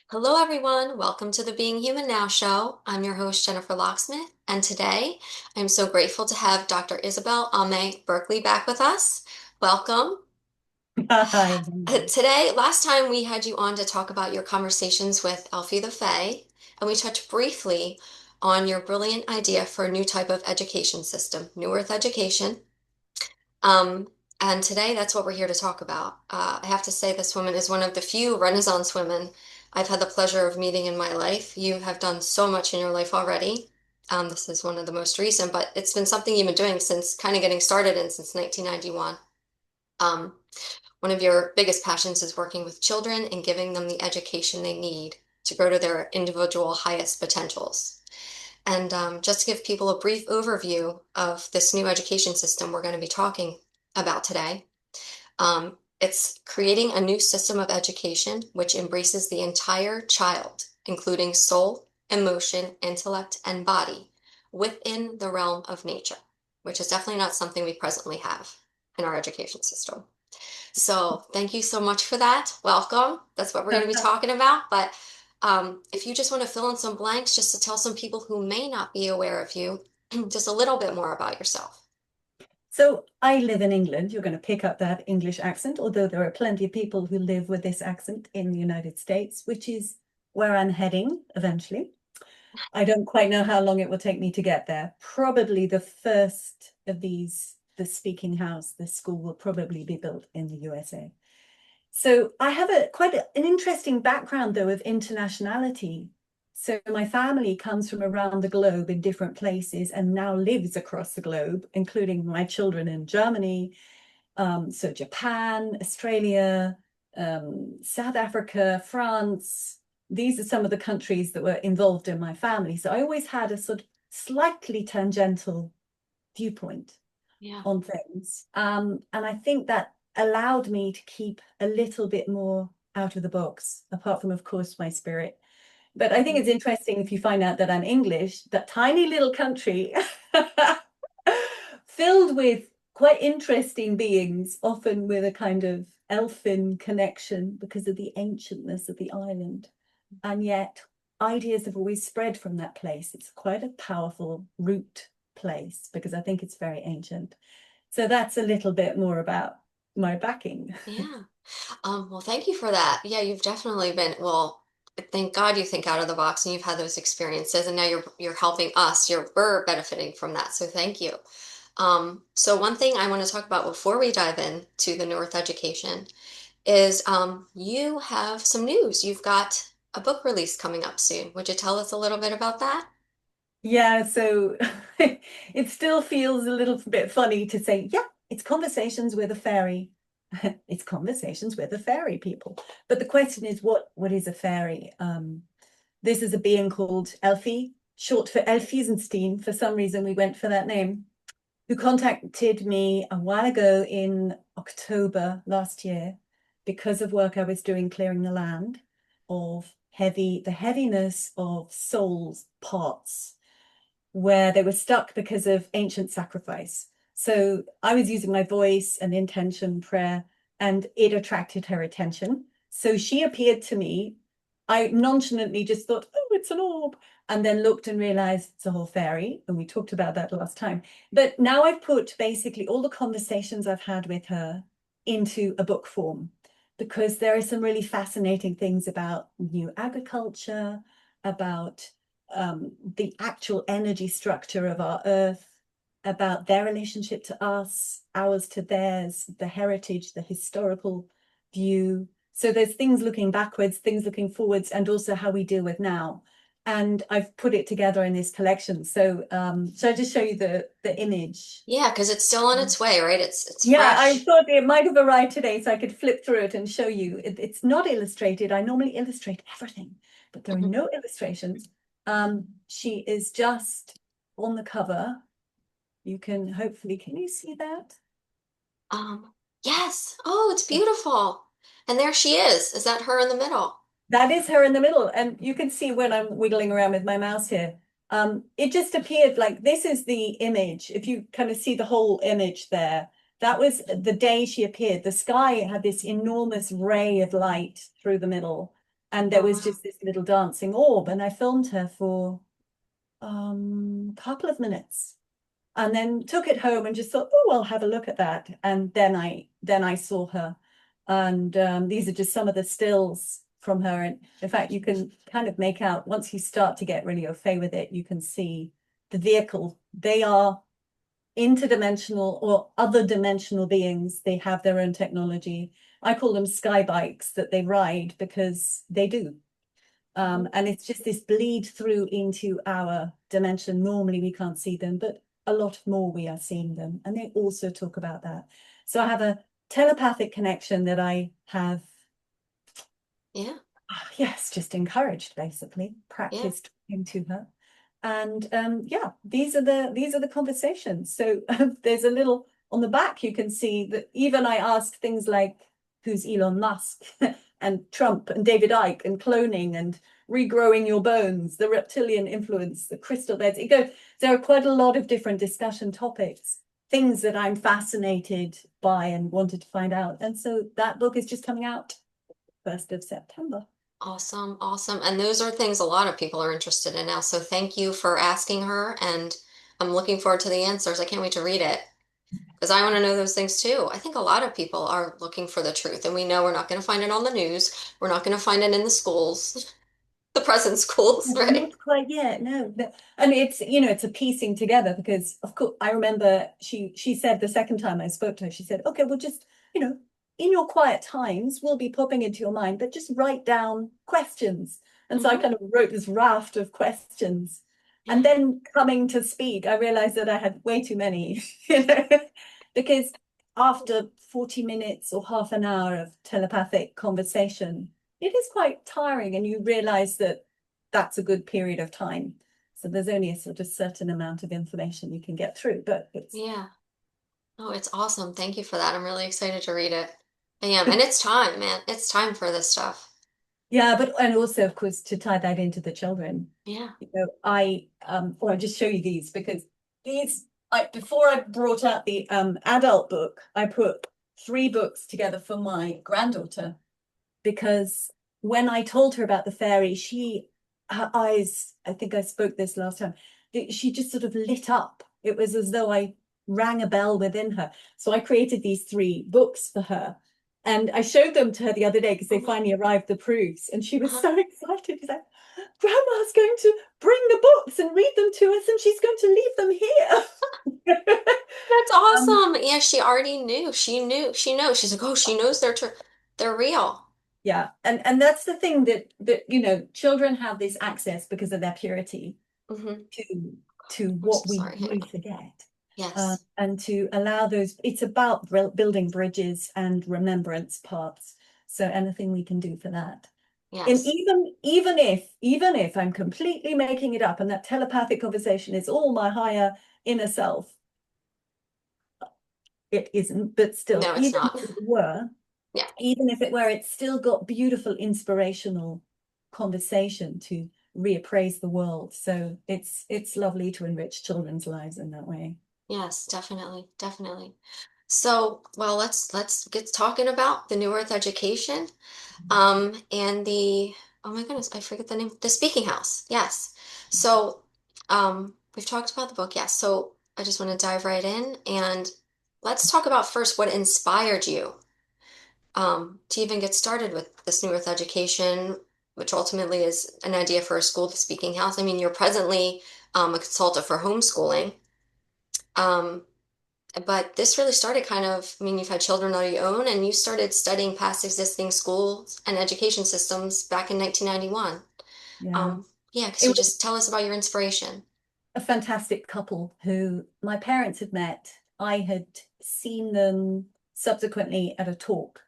Hello, everyone. Welcome to the Being Human Now show. I'm your host, Jennifer Locksmith, and today I'm so grateful to have Dr. Isabel Aimee Berkeley back with us. Welcome. Hi. Today, last time we had you on to talk about your conversations with ELPHIE the Fae, and we touched briefly on your brilliant idea for a new type of education system, New Earth education. Um, and today, that's what we're here to talk about. I have to say, this woman is one of the few Renaissance women I've had the pleasure of meeting in my life. You have done so much in your life already. This is one of the most recent, but it's been something you've been doing since kind of getting started in since 1991. Um, One of your biggest passions is working with children and giving them the education they need to grow to their individual highest potentials. And just to give people a brief overview of this new education system we're going to be talking about today, it's creating a new system of education which embraces the entire child, including soul, emotion, intellect, and body within the realm of nature, which is definitely not something we presently have in our education system. So thank you so much for that. Welcome. That's what we're going to be talking about. But if you just want to fill in some blanks, just to tell some people who may not be aware of you, just a little bit more about yourself. So I live in England. You're going to pick up that English accent, although there are plenty of people who live with this accent in the United States, which is where I'm heading eventually. I don't quite know how long it will take me to get there. Probably the first of these, the speaking house, the school will probably be built in the USA. So I have an interesting background though of internationality. So my family comes from around the globe in different places and now lives across the globe, including my children in Germany, so Japan, Australia, South Africa, France. These are some of the countries that were involved in my family. So I always had a sort of slightly tangential viewpoint Yeah. on things. And I think that allowed me to keep a little bit more out of the box, apart from, of course, my spirit. But I think Mhm. it's interesting if you find out that I'm English, that tiny little country filled with quite interesting beings, often with a kind of elfin connection because of the ancientness of the island. And yet, ideas have always spread from that place. It's quite a powerful root place because I think it's very ancient. So that's a little bit more about my backing. Yeah. Well, thank you for that. Yeah, you've definitely been, well, thank God you think out of the box and you've had those experiences and now you're helping us. We're benefiting from that. So thank you. So one thing I want to talk about before we dive in to the North Education is you have some news. You've got a book release coming up soon. Would you tell us a little bit about that? Yeah, so it still feels a little bit funny to say, yeah, it's conversations with a fairy. It's conversations with a fairy, people. But the question is, what is a fairy? This is a being called ELPHIE, short for Elphisenstein. For some reason, we went for that name, who contacted me a while ago in October last year because of work I was doing clearing the land of the heaviness of souls parts where they were stuck because of ancient sacrifice. So I was using my voice and intention prayer, and it attracted her attention. So she appeared to me. I nonchalantly just thought, oh, it's an orb, and then looked and realized it's a whole fairy. And we talked about that last time. But now I've put basically all the conversations I've had with her into a book form because there are some really fascinating things about new agriculture, about the actual energy structure of our earth, about their relationship to us, ours to theirs, the heritage, the historical view. So there's things looking backwards, things looking forwards, and also how we deal with now. And I've put it together in this collection. So shall I just show you the image? Yeah, because it's still on its way, right? It's Yeah, I fresh. thought it might have arrived today, so I could flip through it and show you. It's not illustrated. I normally illustrate everything, but there are Mhm. no illustrations. She is just on the cover. You can hopefully, can you see that? Um, yes. Oh, it's beautiful. And there she is. Is that her in the middle? That is her in the middle. And you can see when I'm wiggling around with my mouse here. It just appeared like this is the image. If you kind of see the whole image there, that was the day she appeared. The sky had this enormous ray of light through the middle. And there Oh, was wow. just this little dancing orb, and I filmed her for a couple of minutes, and then took it home and just thought, oh, I'll have a look at that. And then I saw her, and these are just some of the stills from her. And in fact, you can kind of make out, once you start to get really au fait with it, you can see the vehicle. They are interdimensional or other dimensional beings. They have their own technology. I call them sky bikes that they ride, because they do. Mhm. And it's just this bleed through into our dimension. Normally we can't see them, but a lot more we are seeing them. And they also talk about that. So I have a telepathic connection that I have, Yeah, yes, just encouraged, basically, yeah, practiced into her. And yeah, these are the conversations. So there's a little on the back, you can see that even I ask things like, who's Elon Musk and Trump and David Icke and cloning and regrowing your bones, the reptilian influence, the crystal beds. There are quite a lot of different discussion topics, things that I'm fascinated by and wanted to find out. And so that book is just coming out 1st of September. awesome, awesome. And those are things a lot of people are interested in now. So thank you for asking her, and I'm looking forward to the answers. I can't wait to read it because I want to know those things too. I think a lot of people are looking for the truth, and we know we're not going to find it on the news. We're not going to find it in the schools, the present schools, right? Not quite yet, no. And it's a piecing together, because of course I remember she said the second time I spoke to her, she said, okay, well, just, in your quiet times will be popping into your mind, but just write down questions. And so I Hmm. kind of wrote this raft of questions. And Yeah, then coming to speak, I realized that I had way too many, because after 40 minutes or half an hour of telepathic conversation, it is quite tiring, and you realize that that's a good period of time. So there's only a sort of certain amount of information you can get through, but it's yeah. Oh, it's awesome. Thank you for that. I'm really excited to read it. I am. And it's time, man. It's time for this stuff. yeah, but and also of course to tie that into the children, Yeah. or I'll just show you these, because these before I brought out the adult book, I put 3 books together for my granddaughter, because when I told her about the fairy, her eyes, I think I spoke this last time, she just sort of lit up. It was as though I rang a bell within her. So I created these 3 books for her. And I showed them to her the other day, because Oh they my. finally arrived, the proofs. And she was Uh-huh. so excited. She's like, Grandma's going to bring the books and read them to us, and she's going to leave them here. That's um, awesome. Yeah, she already knew. She knew. She knows. She's like, oh, she knows they're true. They're real. yeah. And that's the thing, that children have this access because of their purity Hmm. to to I'm so what we sorry, we honey. forget, Yes. and to allow those. It's about building bridges and remembrance paths. So anything we can do for that. And Yes. even if I'm completely making it up, and that telepathic conversation is all my higher inner self, it isn't. But still, No, it's not. Yeah. even if it were, it's still got beautiful inspirational conversation to reappraise the world. So it's lovely to enrich children's lives in that way. Yes, definitely. Definitely. So, well, let's get talking about the New Earth education. And oh my goodness, I forget the name. The Speaking House. Yes. So, we've talked about the book. Yes. So I just want to dive right in and let's talk about first what inspired you, to even get started with this New Earth education, which ultimately is an idea for a school, the Speaking House. I mean, you're presently, a consultant for homeschooling. Um, but this really started kind of, I mean, you've had children of your own and you started studying past existing schools and education systems back in 1991. Yeah. Yeah, could It you was just tell us about your inspiration? a fantastic couple who my parents had met. I had seen them subsequently at a talk.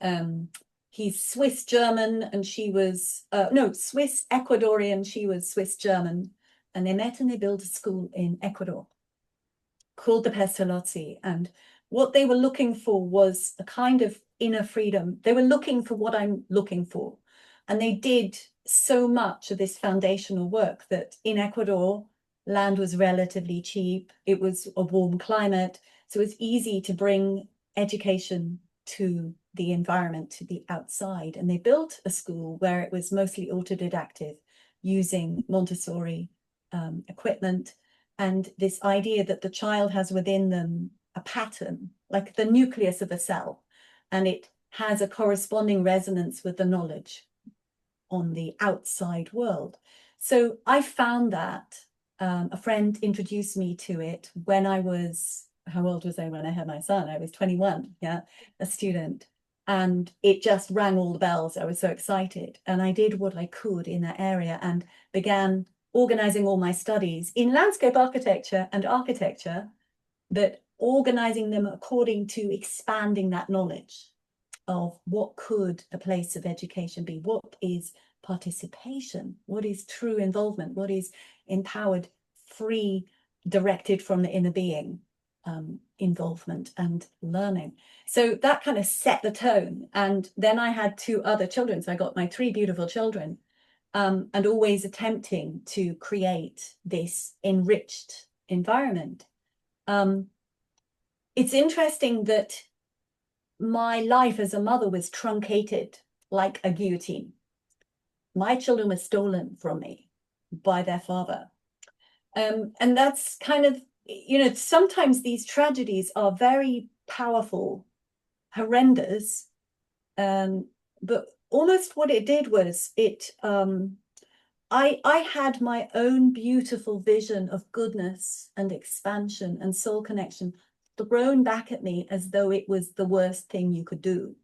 Um, he's Swiss German, and she was no, Swiss Ecuadorian. She was Swiss German, and they met and they built a school in Ecuador called the Pestalozzi. And what they were looking for was a kind of inner freedom. They were looking for what I'm looking for. And they did so much of this foundational work that in Ecuador, land was relatively cheap. It was a warm climate. So it was easy to bring education to the environment to be outside. And they built a school where it was mostly autodidactic, using Montessori equipment, and this idea that the child has within them a pattern, like the nucleus of a cell, and it has a corresponding resonance with the knowledge on the outside world. So I found that a friend introduced me to it when I was, how old was I when I had my son? I was 21, yeah, a student. And it just rang all the bells. I was so excited. And I did what I could in that area and began organizing all my studies in landscape architecture and architecture, but organizing them according to expanding that knowledge of what could a place of education be, what is participation, what is true involvement, what is empowered, free, directed from the inner being involvement and learning. So that kind of set the tone. And then I had two other children. So I got my three beautiful children, and always attempting to create this enriched environment. It's interesting that my life as a mother was truncated like a guillotine. My children were stolen from me by their father. And that's kind of, sometimes these tragedies are very powerful, horrendous, but almost what it did was I had my own beautiful vision of goodness and expansion and soul connection thrown back at me as though it was the worst thing you could do.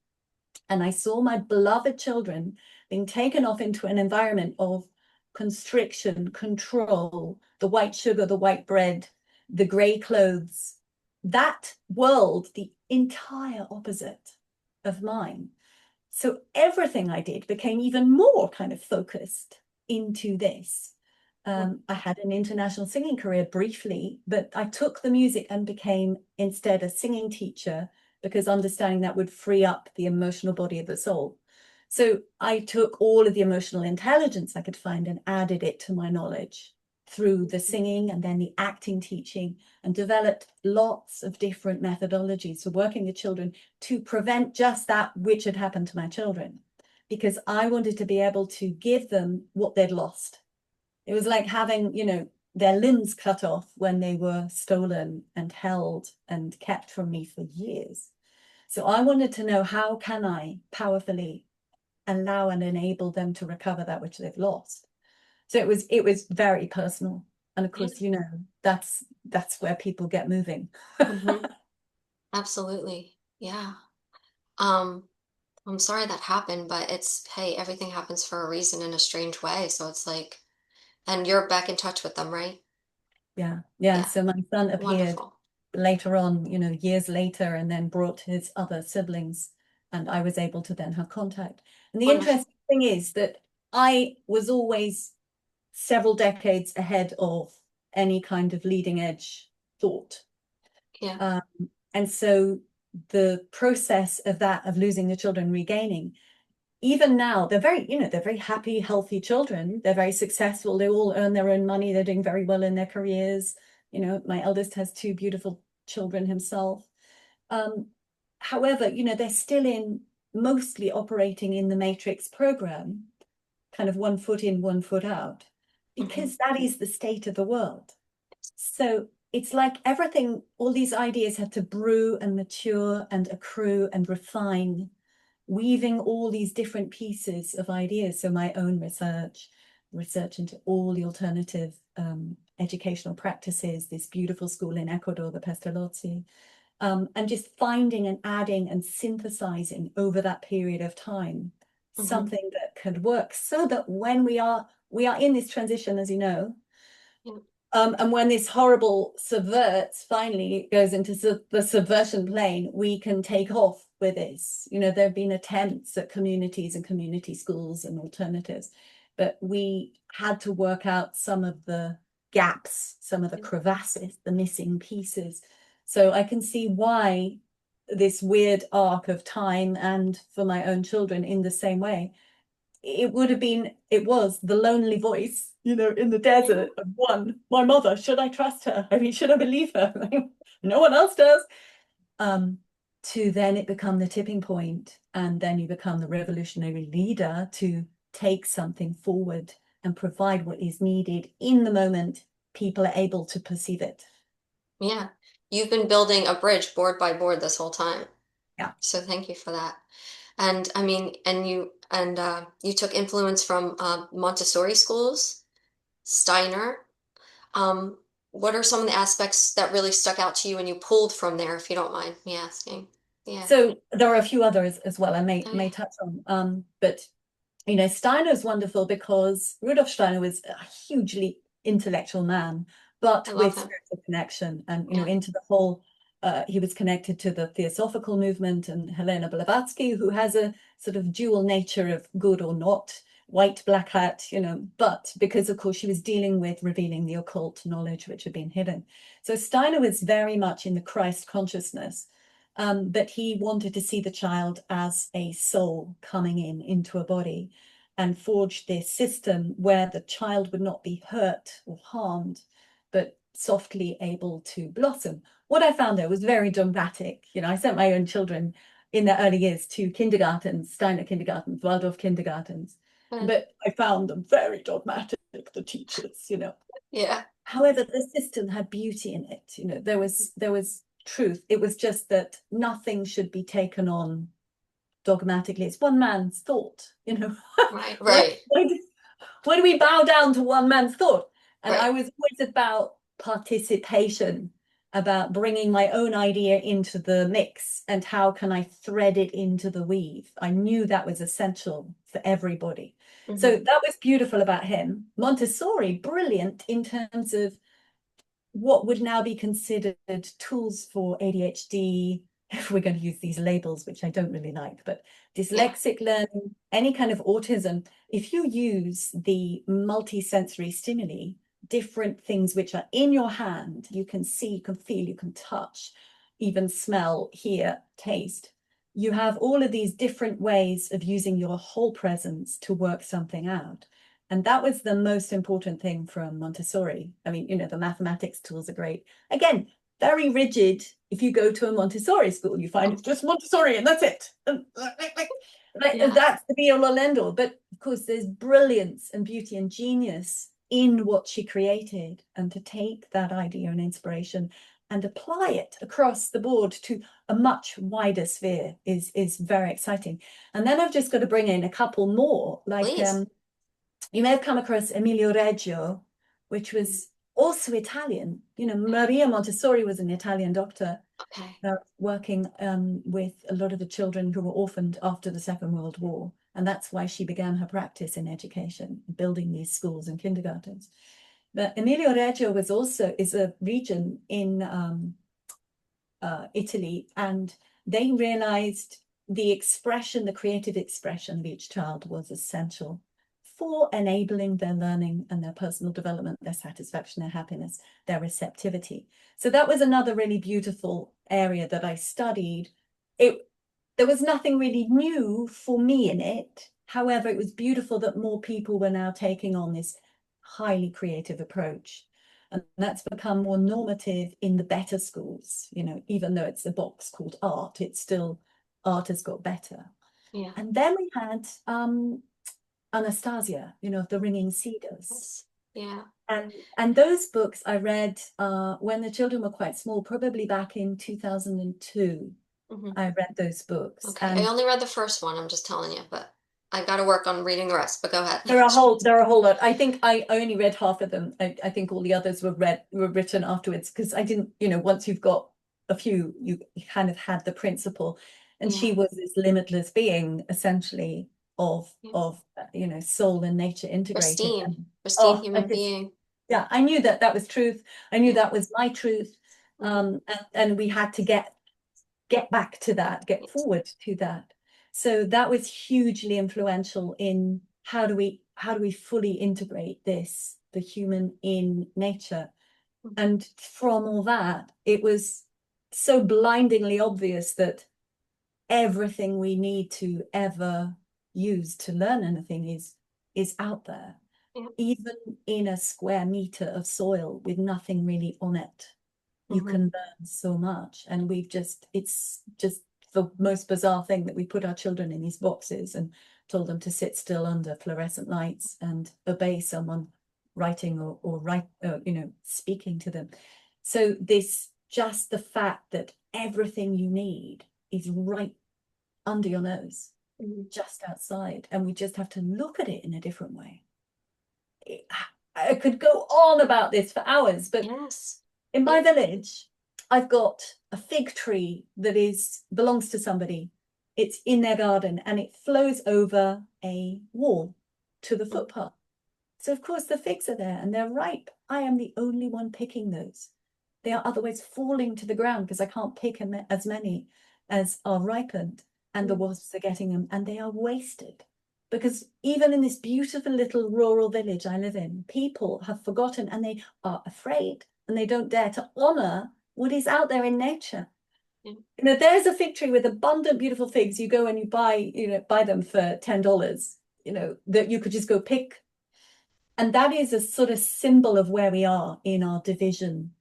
And I saw my beloved children being taken off into an environment of constriction, control, the white sugar, the white bread, the gray clothes, that world, the entire opposite of mine. So everything I did became even more kind of focused into this. I had an international singing career briefly, but I took the music and became instead a singing teacher, because understanding that would free up the emotional body of the soul. So I took all of the emotional intelligence I could find and added it to my knowledge through the singing and then the acting teaching, and developed lots of different methodologies for working with children to prevent just that which had happened to my children, because I wanted to be able to give them what they'd lost. It was like having, their limbs cut off when they were stolen and held and kept from me for years. So I wanted to know, how can I powerfully allow and enable them to recover that which they've lost? So it was very personal. And of course, that's where people get moving. Mm-hmm. Absolutely. Yeah. Um, I'm sorry that happened, but hey, everything happens for a reason in a strange way. So it's like, and you're back in touch with them, right? Yeah. Yeah. Yeah. So my son appeared Wonderful. later on, years later, and then brought his other siblings, and I was able to then have contact. And the Wonderful. interesting thing is that I was always several decades ahead of any kind of leading edge thought. Yeah. Um, and so the process of that, of losing the children, regaining, even now, they're very happy, healthy children. They're very successful. They all earn their own money. They're doing very well in their careers. My eldest has two beautiful children himself. However, they're still mostly operating in the matrix program, kind of one foot in, one foot out, Mm-hmm. because that is the state of the world. So it's like everything, all these ideas had to brew and mature and accrue and refine, weaving all these different pieces of ideas. So my own research into all the alternative educational practices, this beautiful school in Ecuador, the Pestalozzi, and just finding and adding and synthesizing over that period of time Mm-hmm. something that could work, so that when we are in this transition, as you know, Yeah. and when this horrible subverts finally goes into the subversion plane, we can take off with this. There have been attempts at communities and community schools and alternatives, but we had to work out some of the gaps, some of the crevasses, the missing pieces. So I can see why this weird arc of time, and for my own children in the same way, it was the lonely voice, in the Yeah. desert of one, my mother, should I trust her? I mean, should I believe her? No one else does. to then it become the tipping point, and then you become the revolutionary leader to take something forward and provide what is needed in the moment people are able to perceive it. Yeah. You've been building a bridge board by board this whole time. Yeah. So thank you for that. And I mean, you took influence from Montessori schools, Steiner. Um, what are some of the aspects that really stuck out to you and you pulled from there, if you don't mind me asking? Yeah. So there are a few others as well I Oh may yeah. touch on. But Steiner is wonderful because Rudolf Steiner was a hugely intellectual man, I but love with him. spiritual connection and, Yeah. into the whole, he was connected to the Theosophical movement and Helena Blavatsky, who has a sort of dual nature of good or not, white, black hat, but because of course she was dealing with revealing the occult knowledge which had been hidden. So Steiner was very much in the Christ consciousness. But he wanted to see the child as a soul coming into a body and forge this system where the child would not be hurt or harmed, but softly able to blossom. What I found, though, was very dogmatic. I sent my own children in their early years to kindergartens, Steiner kindergartens, Waldorf kindergartens, Good. but I found them very dogmatic, the teachers. Yeah. However, the system had beauty in it. There was truth. It was just that nothing should be taken on dogmatically. It's one man's thought. Right. Why, Right. why do we bow down to one man's thought? And Right. I was always about participation, about bringing my own idea into the mix and how can I thread it into the weave. I knew that was essential for everybody. So Hmm. that was beautiful about him. Montessori, brilliant in terms of what would now be considered tools for ADHD, if we're going to use these labels, which I don't really like, but Yeah. dyslexic learning, any kind of autism, if you use the multisensory stimuli, different things which are in your hand, you can see, you can feel, you can touch, even smell, hear, taste. You have all of these different ways of using your whole presence to work something out. And that was the most important thing from Montessori. I mean, the mathematics tools are great. Again, very rigid. If you go to a Montessori school, you find it's just Montessori and that's it. Yeah. That's the be all or end all. But of course, there's brilliance and beauty and genius in what she created. And to take that idea and inspiration and apply it across the board to a much wider sphere is very exciting. And then I've just got to bring in a couple more, like Please. you may have come across Emilio Reggio, which was also Italian. Maria Montessori was an Italian doctor Okay. working with a lot of the children who were orphaned after the Second World War. And that's why she began her practice in education, building these schools and kindergartens. But Emilio Reggio is a region in Italy, and they realized the creative expression of each child was essential for enabling their learning and their personal development, their satisfaction, their happiness, their receptivity. So that was another really beautiful area that I studied. There was nothing really new for me in it. However, it was beautiful that more people were now taking on this highly creative approach. And that's become more normative in the better schools. Even though it's a box called art, it's still art has got better. Yeah. And then we had Anastasia, the Ringing Cedars. Yes. Yeah. And those books I read when the children were quite small, probably back in 2002. Hmm. I read those books, Okay. I and only read the first one, I'm just telling you, but I got to work on reading the rest, but go ahead. there are a whole lot. I think I only read half of them. I think all the others were written afterwards because I didn't, once you've got a few, you kind of had the principle. And Yeah. she was this limitless being, essentially, of Yeah. soul and nature integrated. Pristine. And Pristine oh, human being. yeah, I knew that was truth. I knew Yeah. that was my truth. Hmm. And we had to get back to that, get Yes. forward to that. So that was hugely influential in how do we fully integrate this, the human in nature. Mhm. And from all that, it was so blindingly obvious that everything we need to ever use to learn anything is out there, Yeah. even in a square meter of soil with nothing really on it. You Hmm. can learn so much, and it's just the most bizarre thing that we put our children in these boxes and told them to sit still under fluorescent lights and obey someone writing or speaking to them. So just the fact that everything you need is right under your nose, just outside, and we just have to look at it in a different way. I could go on about this for hours, but Yes. in my village, I've got a fig tree that belongs to somebody. It's in their garden and it flows over a wall to the footpath. So of course the figs are there and they're ripe. I am the only one picking those. They are otherwise falling to the ground because I can't pick as many as are ripened, and the wasps are getting them, and they are wasted. Because even in this beautiful little rural village I live in, people have forgotten and they are afraid and they don't dare to honor what is out there in nature. Yeah. There's a fig tree with abundant, beautiful figs. You go and you buy them for $10, that you could just go pick. And that is a sort of symbol of where we are in our division.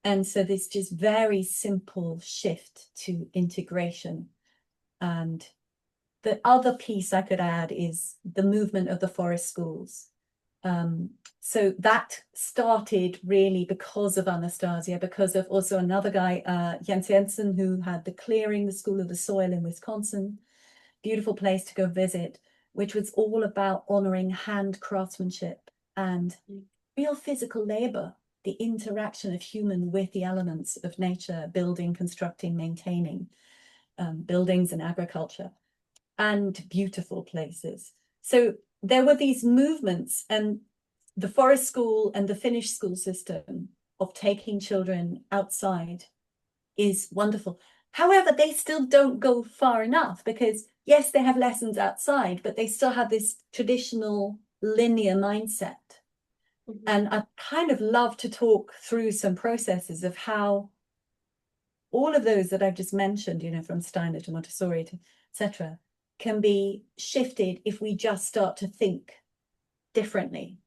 And so this just very simple shift to integration. And the other piece I could add is the movement of the forest schools. So that started really because of Anastasia, because of also another guy, Jens Jensen, who had the Clearing, the School of the Soil in Wisconsin, beautiful place to go visit, which was all about honoring hand craftsmanship and real physical labor, the interaction of human with the elements of nature, building, constructing, maintaining buildings and agriculture, and beautiful places. So there were these movements, and the forest school and the Finnish school system of taking children outside is wonderful. However, they still don't go far enough because, yes, they have lessons outside, but they still have this traditional linear mindset. And I kind of love to talk through some processes of how all of those that I've just mentioned, from Steiner to Montessori to etc., can be shifted if we just start to think differently.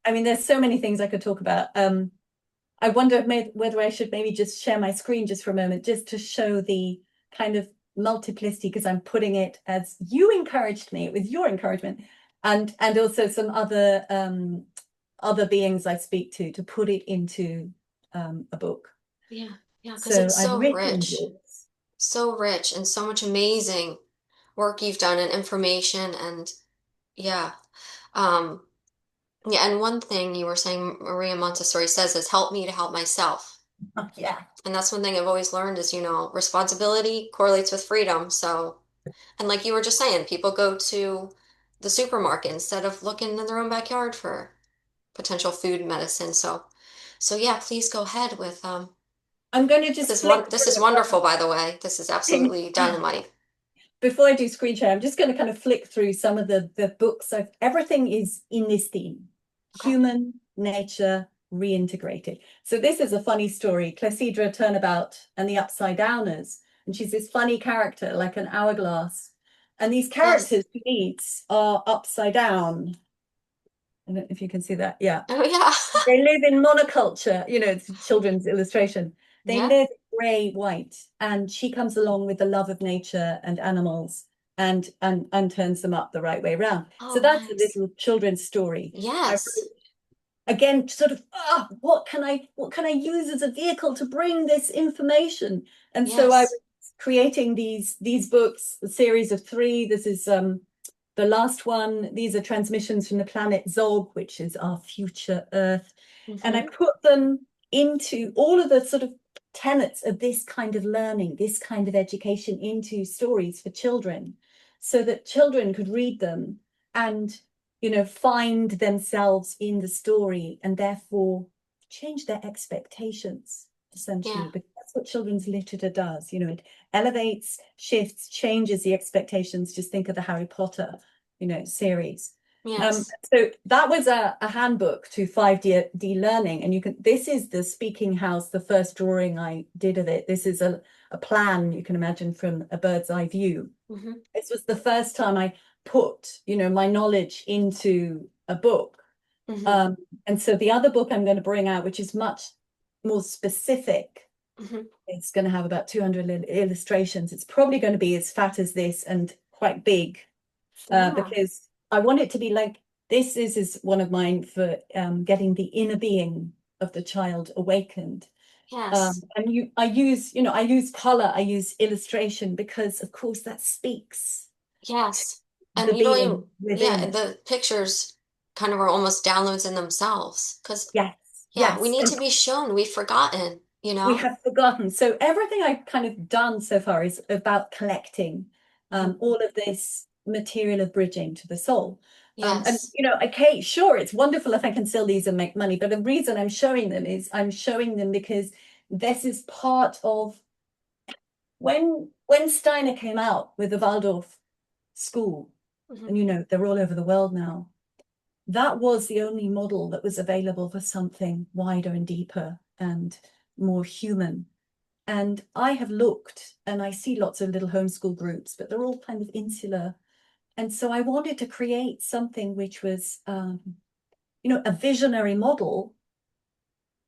There's so many things I could talk about. I wonder whether I should maybe just share my screen just for a moment, just to show the kind of multiplicity, because I'm putting it as you encouraged me, with your encouragement, and also some other beings I speak to put it into a book. Yeah, because So it's I've so written rich. books. So rich and so much amazing work you've done and information and yeah. Um, yeah, and one thing you were saying Maria Montessori says is help me to help myself. Yeah. And that's one thing I've always learned is, responsibility correlates with freedom. So, and like you were just saying, people go to the supermarket instead of looking in their own backyard for potential food medicine. So yeah, please go ahead with I'm going to just flick this is through wonderful, by the way. This is absolutely dynamite. before I do screen share, I'm just going to kind of flick through some of the books. Everything is in this theme: Okay. human, nature, reintegrated. So this is a funny story: Clepsydra Turnabout and the Upside Downers. And she's this funny character, like an hourglass. And these Yes. characters she meets are upside down. I don't know if you can see that. Yeah. Oh yeah. They live in monoculture, it's a children's illustration. They Yeah. live gray, white, and she comes along with the love of nature and animals and turns them up the right way around. So Oh, that's a nice. little children's story. I Yes. wrote, again, sort of, what can I use as a vehicle to bring this information? And so I was Yes. creating these books, a series of 3. This is the last one. These are transmissions from the planet Zog, which is our future Earth. And I put them into all of the sort of tenets of this kind of learning, this kind of education, into stories for children, so that children could read them and, find themselves in the story and therefore change their expectations, essentially, Yeah. because that's what children's literature does. It elevates, shifts, changes the expectations. Just think of the Harry Potter, series. Yes. So that was a handbook to 5D learning. And this is the speaking house, the first drawing I did of it. This is a plan, you can imagine, from a bird's eye view. This was the first time I put, my knowledge into a book. And so the other book I'm going to bring out, which is much more specific, Hmm. It's going to have about 200 illustrations. It's probably going to be as fat as this and quite big, Yeah. because I want it to be like this is one of mine for getting the inner being of the child awakened. Yes. I use color, I use illustration because, of course, that speaks Yes. the And you don't even, being yeah, within. the pictures kind of are almost downloads in themselves. Because, Yes, yeah, we yes. need And to be shown. We've forgotten, you we know? have forgotten. So everything I've kind of done so far is about collecting Hmm. all of this material of bridging to the soul. And Yes. okay, sure, it's wonderful if I can sell these and make money, but the reason I'm showing them is I'm showing them because this is part of when Steiner came out with the Waldorf school, Hmm. and they're all over the world now. That was the only model that was available for something wider and deeper and more human. And I have looked and I see lots of little homeschool groups, but they're all kind of insular. And so I wanted to create something which was, a visionary model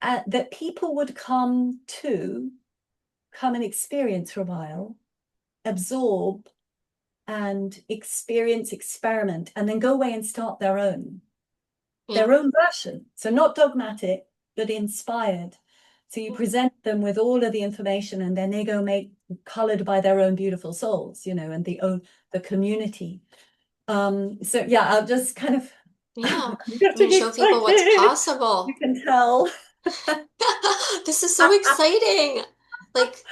that people would come and experience for a while, absorb and experience, experiment, and then go away and start Yeah. their own version. So not dogmatic, but inspired. So you present them with all of the information and then they go make colored by their own beautiful souls, and the community. So yeah, I'll just kind of Yeah. I'm I mean, getting show people what's excited. You possible. can tell. This is so exciting. Like, So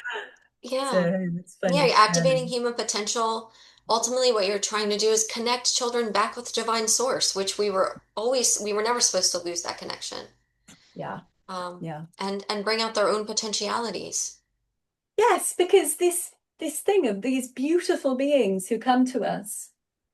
yeah. it's Yeah, funny. you're activating human potential. Ultimately, what you're trying to do is connect children back with divine source, which we were never supposed to lose that connection. Yeah, Um, yeah. and bring out their own potentialities. Yes, because this thing of these beautiful beings who come to us,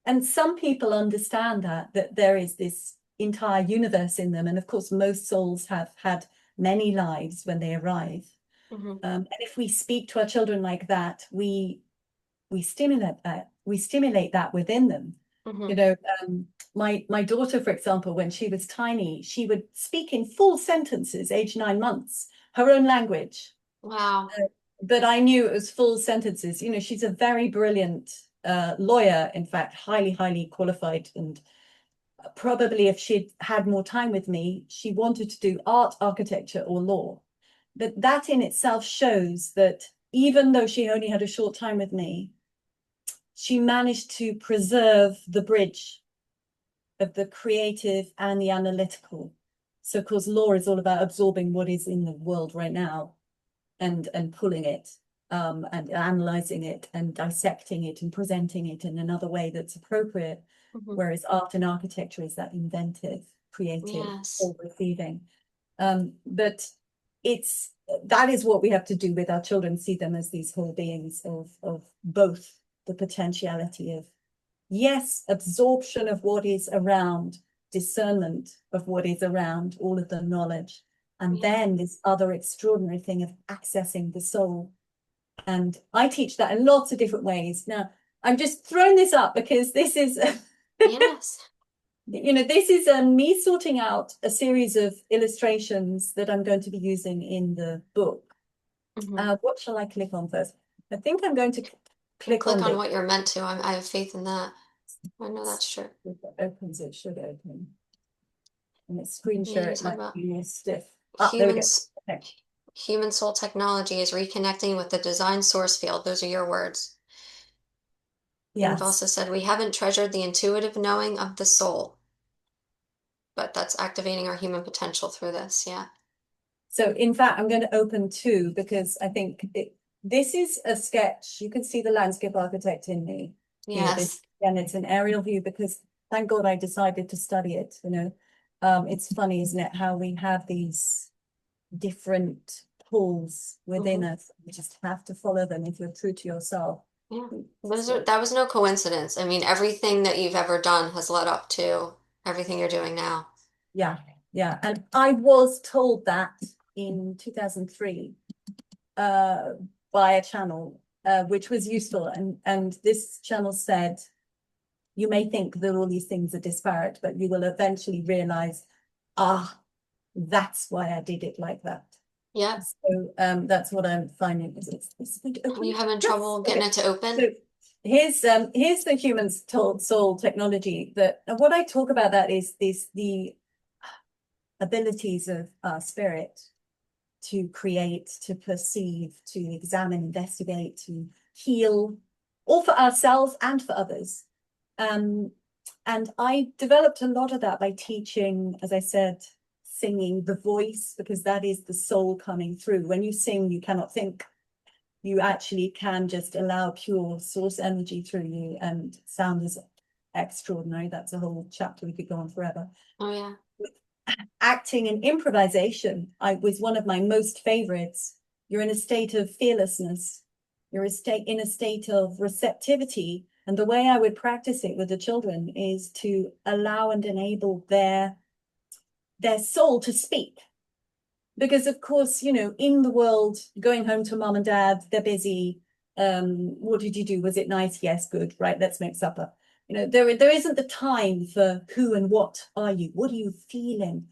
and some people understand that there is this entire universe in them, and of course, most souls have had many lives when they arrive. Hmm. And if we speak to our children like that, we stimulate that within them. You Hmm. know, my daughter, for example, when she was tiny, she would speak in full sentences, age 9 months, her own language. Wow. But I knew it was full sentences. She's a very brilliant lawyer, in fact, highly, highly qualified. And probably if she'd had more time with me, she wanted to do art, architecture, or law. But that in itself shows that even though she only had a short time with me, she managed to preserve the bridge of the creative and the analytical. So, of course, law is all about absorbing what is in the world right now and pulling it and analyzing it and dissecting it and presenting it in another way that's appropriate. Hmm. Whereas art and architecture is that inventive, creative, Yes. all receiving. But it's that is what we have to do with our children, see them as these whole beings of both the potentiality of, yes, absorption of what is around, discernment of what is around, all of the knowledge, and Yeah. then this other extraordinary thing of accessing the soul. And I teach that in lots of different ways. Now, I'm just throwing this up because this is, Yes. this is me sorting out a series of illustrations that I'm going to be using in the book. Hmm. What shall I click on first? I think I'm going to And click click on on this. what you're meant to. I have faith in that. I know that's true. If it opens, it should open. And its screen Yeah, share, you it talk might about be more stiff. Ah, there we go. humans, Okay. human soul technology is reconnecting with the design source field. Those are your words. And you've Yes. also said we haven't treasured the intuitive knowing of the soul, but that's activating our human potential through this. Yeah. So in fact, I'm going to open two because I think this is a sketch. You can see the landscape architect in me here. Yes. And it's an aerial view because thank God I decided to study it. It's funny, isn't it, how we have these different pulls within Hmm. us. You just have to follow them if you're true to yourself. Yeah. So That was no coincidence. I mean, everything that you've ever done has led up to everything you're doing now. yeah, yeah. And I was told that in 2003 uh, by a channel, which was useful. And this channel said, you may think that all these things are disparate, but you will eventually realize, ah, that's why I did it like that. Yeah. So that's what I'm finding. Is it's going to Are open? you having Yes. trouble getting Okay. it to open? So here's the human's told soul technology. That and what I talk about that is the abilities of our spirit to create, to perceive, to examine, investigate, to heal, all for ourselves and for others. Um, and I developed a lot of that by teaching, as I said, singing the voice, because that is the soul coming through. When you sing, you cannot think. You actually can just allow pure source energy through you, and sound is extraordinary. That's a whole chapter we could go on forever. Oh yeah. Acting and improvisation was one of my most favorites. You're in a state of fearlessness. You're in a state of receptivity. And the way I would practice it with the children is to allow and enable their soul to speak. Because of course, in the world, going home to mom and dad, they're busy. What did you do? Was it nice? Yes, good. Right, let's make supper. There isn't the time for who and what are you? What are you feeling?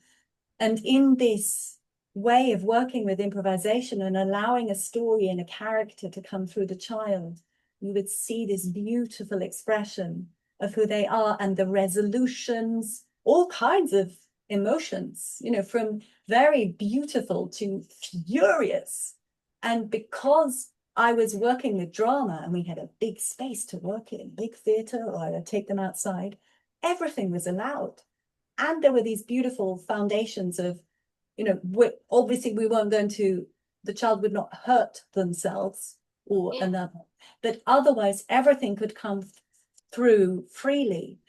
And in this way of working with improvisation and allowing a story and a character to come through the child, you would see this beautiful expression of who they are and the resolutions, all kinds of emotions, from very beautiful to furious. And because I was working with drama and we had a big space to work in, big theater, or I would take them outside, everything was allowed. And there were these beautiful foundations of, obviously we weren't going to, the child would not hurt themselves or Yeah. another, but otherwise everything could come through freely.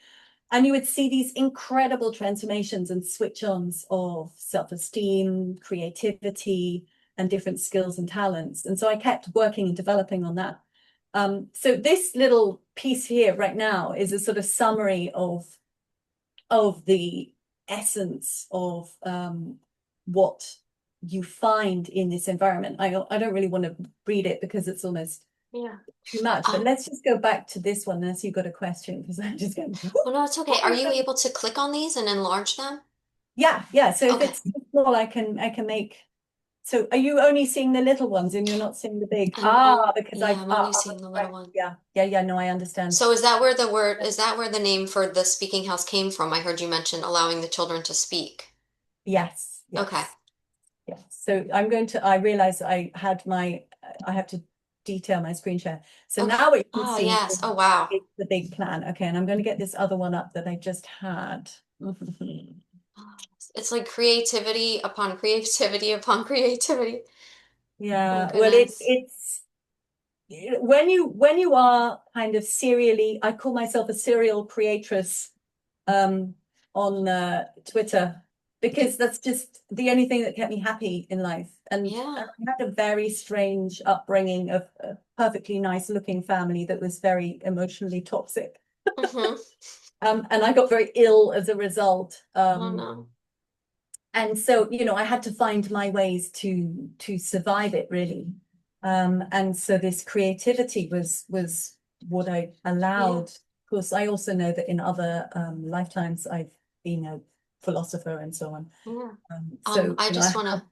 And you would see these incredible transformations and switch-ons of self-esteem, creativity, and different skills and talents. And so I kept working and developing on that. So this little piece here right now is a sort of summary of the essence of what you find in this environment. I don't really want to read it because it's almost Yeah. too much, but let's just go back to this one unless you've got a question, because I'm just going, Oh no, it's okay. Are you able to click on these and enlarge them? yeah. So if Okay. it's small, I can make. So are you only seeing the little ones and you're not seeing the big? Because Yeah, I'm only seeing the little right. one. Yeah. No, I understand. So is that where the name for the speaking house came from? I heard you mention allowing the children to speak. Yes, Okay. yes. Yeah, so I realized I have to detail my screen share. So Okay. now what you can Oh, see yes. Oh, wow. is the big plan. Okay, and I'm going to get this other one up that I just had. It's like creativity upon creativity upon creativity. Oh, Yeah, well, goodness. it's when you are kind of serially, I call myself a serial creatress um, on Twitter, because that's just the only thing that kept me happy in life. And I Yeah. had a very strange upbringing of a perfectly nice looking family that was very emotionally toxic. Mm-hmm. And I got very ill as a result. Oh, no. And so, I had to find my ways to survive it, really. And so this creativity was what I Yeah. allowed. Of course, I also know that in other lifetimes I've been a philosopher and so on. Yeah. So, I I just want have, to,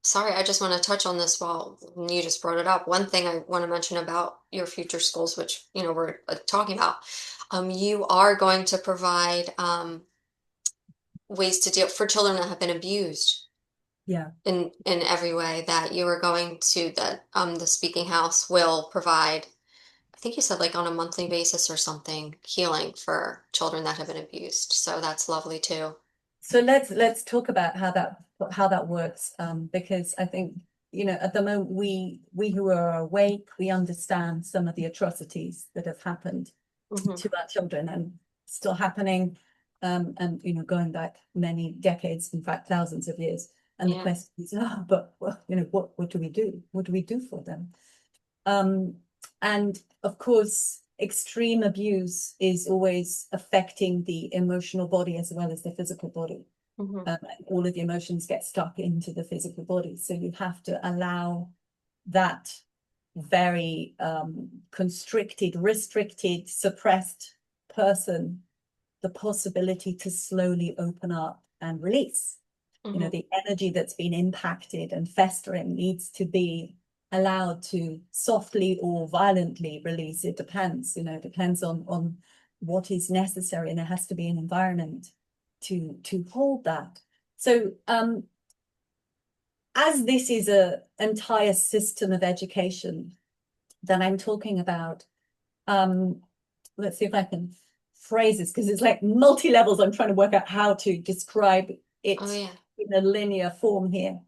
sorry, I just want to touch on this while you just brought it up. One thing I want to mention about your future schools, which, we're talking about, you are going to provide ways to deal for children that have been abused yeah. in every way that you are going to that the speaking house will provide. I think you said like on a monthly basis or something, healing for children that have been abused. So that's lovely too. So let's talk about how that works, because I think, at the moment we who are awake, we understand some of the atrocities that have happened Hmm. to our children and still happening, and going back many decades, in fact thousands of years. And the Yeah. question is, but well, what do we do? What do we do for them? Um, and of course, extreme abuse is always affecting the emotional body as well as the physical body. Hmm. And all of the emotions get stuck into the physical body. So you have to allow that very constricted, restricted, suppressed person the possibility to slowly open up and release. Mm-hmm. The energy that's been impacted and festering needs to be allowed to softly or violently release. It depends, depends on what is necessary, and there has to be an environment to hold that. So as this is an entire system of education that I'm talking about, let's see if I can phrase this, because it's like multi-levels. I'm trying to work out how to describe Oh it yeah. in a linear form here.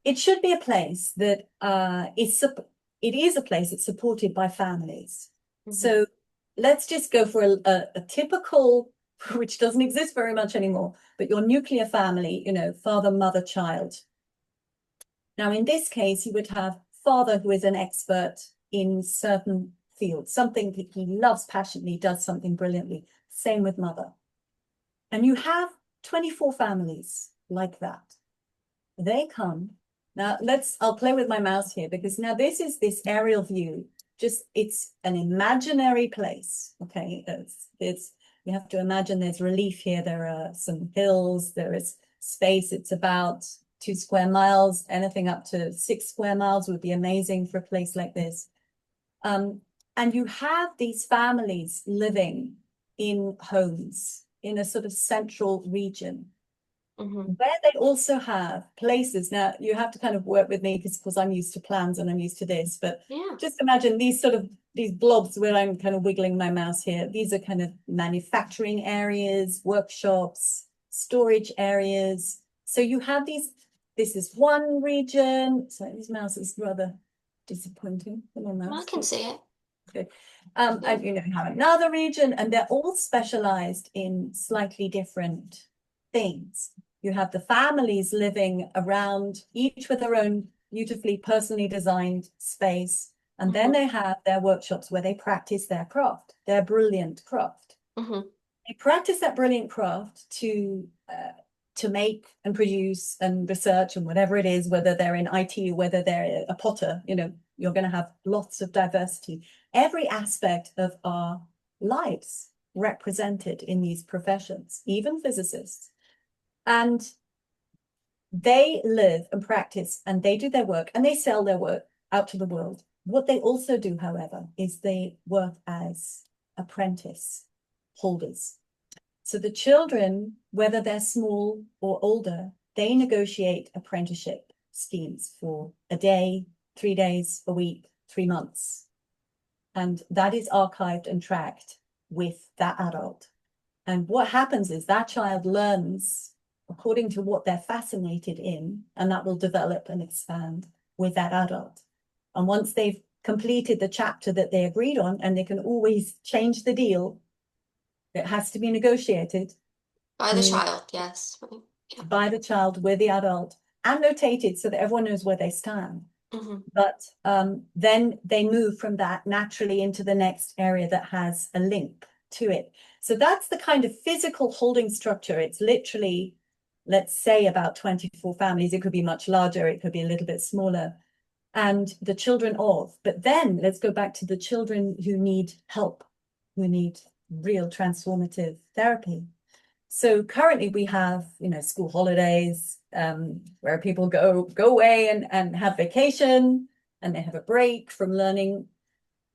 It should be a place that it is a place that's supported by families. Mm-hmm. So let's just go for a typical, which doesn't exist very much anymore, but your nuclear family, father, mother, child. Now, in this case, you would have father who is an expert in certain fields, something that he loves passionately, does something brilliantly. Same with mother. And you have 24 families like that. They come. Now, I'll play with my mouse here, because now this is this aerial view. It's an imaginary place, okay? You have to imagine there's relief here. There are some hills, there is space. It's about 2 square miles. Anything up to 6 square miles would be amazing for a place like this. And you have these families living in homes in a sort of central region, Mm-hmm. where they also have places. Now, you have to kind of work with me, because I'm used to plans and I'm used to this, but Yeah. just imagine these blobs where I'm kind of wiggling my mouse here. These are kind of manufacturing areas, workshops, storage areas. So you have this is one region. So this mouse is rather disappointing for my I mouse. can see it. Okay. Yeah. And you have another region, and they're all specialized in slightly different things. You have the families living around, each with their own beautifully personally designed space. And then Mm-hmm. they have their workshops where they practice their craft, their brilliant craft. Mm-hmm. They practice that brilliant craft to make and produce and research and whatever it is, whether they're in IT or whether they're a potter, you're going to have lots of diversity. Every aspect of our lives represented in these professions, even physicists. And they live and practice, and they do their work, and they sell their work out to the world. What they also do, however, is they work as apprentice holders. So the children, whether they're small or older, they negotiate apprenticeship schemes for a day, 3 days, a week, 3 months. And that is archived and tracked with that adult. And what happens is that child learns according to what they're fascinated in, and that will develop and expand with that adult. And once they've completed the chapter that they agreed on, and they can always change the deal, it has to be negotiated By the child, yes. Yeah. by the child with the adult, and notated so that everyone knows where they stand. Mm-hmm. But then they move from that naturally into the next area that has a link to it. So that's the kind of physical holding structure. It's literally, let's say, about 24 families. It could be much larger, it could be a little bit smaller. And the children of, but then let's go back to the children who need help, who need real transformative therapy. So currently we have, school holidays, where people go away and have vacation, and they have a break from learning.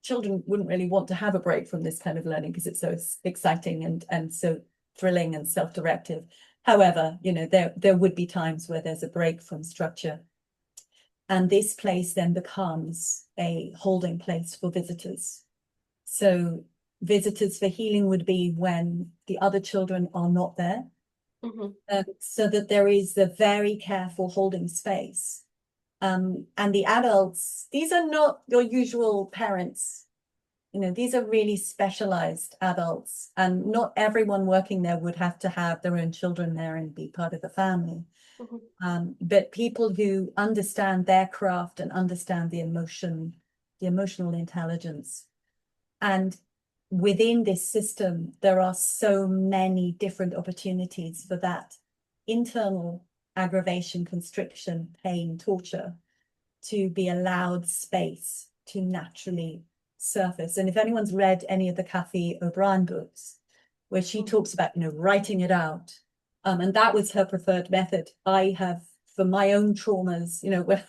Children wouldn't really want to have a break from this kind of learning, because it's so exciting and so thrilling and self-directive. However, there would be times where there's a break from structure. And this place then becomes a holding place for visitors. So visitors for healing would be when the other children are not there, Mm-hmm. so that there is a very careful holding space. And the adults, these are not your usual parents. These are really specialized adults, and not everyone working there would have to have their own children there and be part of the family. Mm-hmm. But people who understand their craft and understand the emotional intelligence. And within this system, there are so many different opportunities for that internal aggravation, constriction, pain, torture to be allowed space to naturally surface. And if anyone's read any of the Kathy O'Brien books, where she talks about, writing it out, And that was her preferred method. I have, for my own traumas, when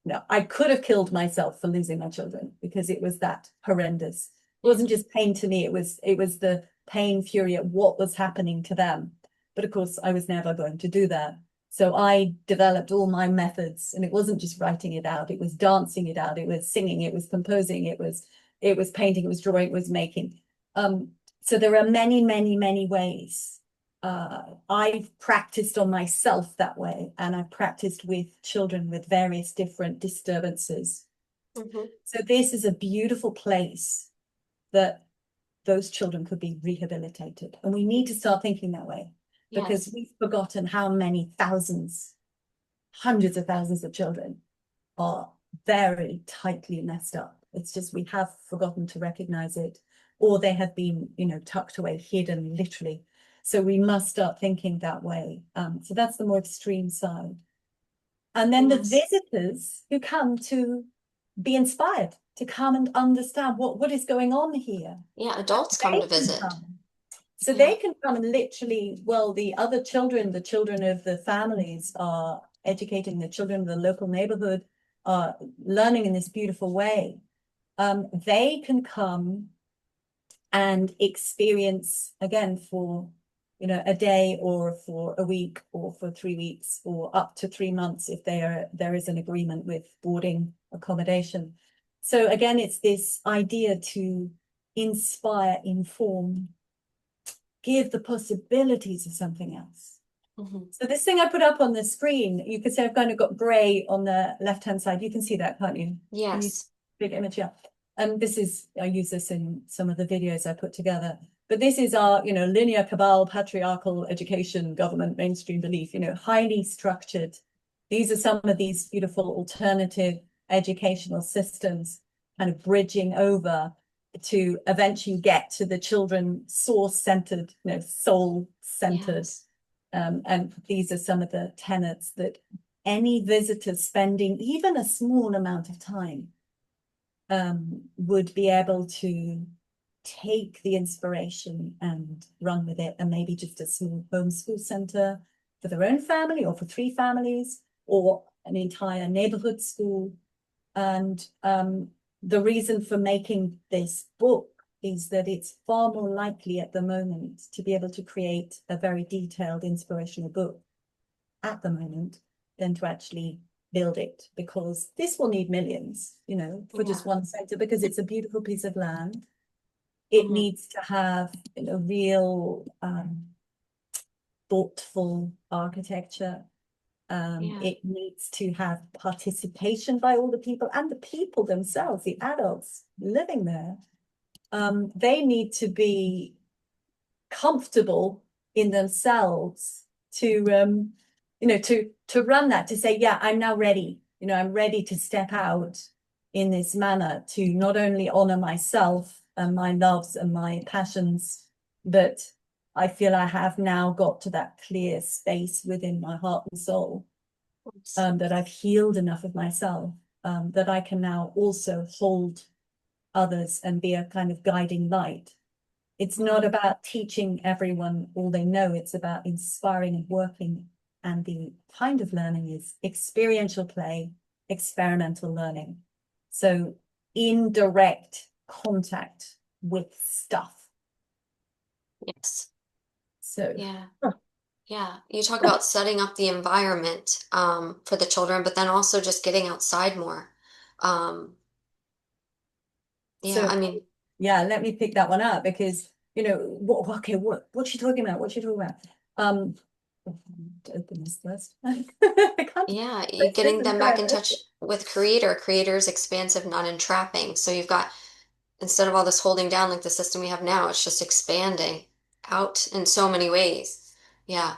no, I could have killed myself for losing my children because it was that horrendous. It wasn't just pain to me, it was the pain, fury at what was happening to them. But of course, I was never going to do that. So I developed all my methods, and it wasn't just writing it out, it was dancing it out, it was singing, it was composing, it was painting, it was drawing, it was making. So there are many, many, many ways. I've practiced on myself that way, and I've practiced with children with various different disturbances. Mm-hmm. So this is a beautiful place that those children could be rehabilitated. And we need to start thinking that way, because Yes. we've forgotten how many thousands, hundreds of thousands of children are very tightly messed up. It's just we have forgotten to recognize it, or they have been, tucked away, hidden, literally. So we must start thinking that way. So that's the more extreme side. And then the Yes. visitors who come to be inspired, to come and understand what is going on here. Yeah, adults come They to can visit. come. So Yeah. they can come and literally, well, the other children, the children of the families are educating the children of the local neighborhood, are learning in this beautiful way. They can come and experience again for a day, or for a week, or for 3 weeks, or up to 3 months if there is an agreement with boarding accommodation. So again, it's this idea to inspire, inform, give the possibilities of something else. Mm-hmm. So this thing I put up on the screen, you could say I've kind of got gray on the left-hand side. You can see that, can't you? Can you Yes. big image? Yeah. And I use this in some of the videos I put together. But this is our, linear cabal, patriarchal education, government, mainstream belief, highly structured. These are some of these beautiful alternative educational systems kind of bridging over to eventually get to the children source-centered, soul-centered. Yes. And these are some of the tenets that any visitor spending even a small amount of time would be able to take the inspiration and run with it, and maybe just a small homeschool center for their own family, or for 3 families, or an entire neighborhood school. And the reason for making this book is that it's far more likely at the moment to be able to create a very detailed inspirational book at the moment than to actually build it, because this will need millions, for Yeah. just one center, because it's a beautiful piece of land. It Mm-hmm. needs to have a real thoughtful architecture. Yeah. It needs to have participation by all the people, and the people themselves, the adults living there. They need to be comfortable in themselves to to run that, to say, yeah, I'm now ready. I'm ready to step out in this manner, to not only honor myself and my loves and my passions, but I feel I have now got to that clear space within my heart and soul, that I've healed enough of myself, that I can now also hold others and be a kind of guiding light. It's not about teaching everyone all they know. It's about inspiring and working. And the kind of learning is experiential play, experimental learning. So indirect contact with stuff. Yes. So Yeah. Yeah. You talk about setting up the environment for the children, but then also just getting outside more. Um, yeah, so I mean, yeah, let me pick that one up, because what's she talking about? What's she talking about? To open this first. I can't. yeah, you Let's getting listen them to back in it. touch with creator's expansive, not entrapping. So you've got, instead of all this holding down like the system we have now, it's just expanding out in so many ways. Yeah.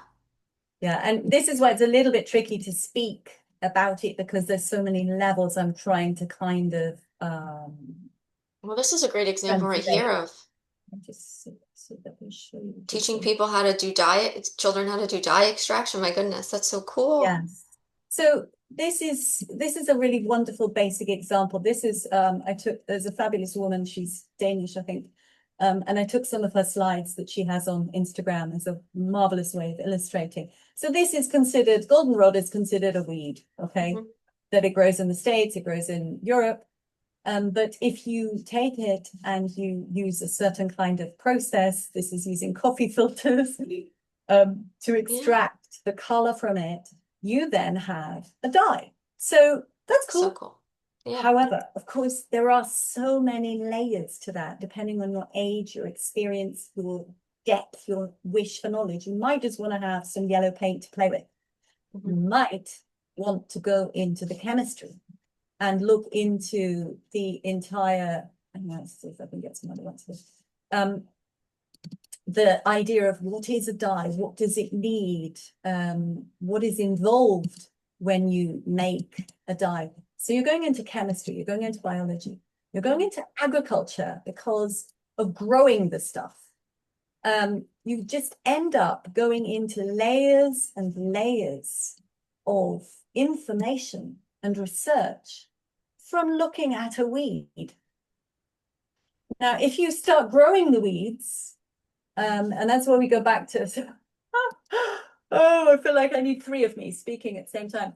Yeah, and this is why it's a little bit tricky to speak about it, because there's so many levels I'm trying to kind of Well, this is a great example right here translate. of I just so that we show you this teaching one. people how to do children how to do dye extraction. My goodness, that's so cool. Yes. So this is a really wonderful basic example. This is there's a fabulous woman, she's Danish, I think. And I took some of her slides that she has on Instagram as a marvelous way of illustrating. So this is considered, goldenrod is considered a weed, okay? Mm-hmm. That it grows in the States, it grows in Europe. But if you take it and you use a certain kind of process, this is using coffee filters to Yeah. extract the color from it, you then have a dye. So that's So cool. cool. Yeah. However, of course, there are so many layers to that, depending on your age, your experience, your depth, your wish for knowledge. You might just want to have some yellow paint to play with. Mm-hmm. You might want to go into the chemistry and look into the entire, let's see if I can get some other ones here. The idea of what is a dye, what does it need, what is involved when you make a dye. So you're going into chemistry, you're going into biology, you're going into agriculture because of growing the stuff. You just end up going into layers and layers of information and research from looking at a weed. Now, if you start growing the weeds, and that's where we go back to, oh, I feel like I need three of me speaking at the same time.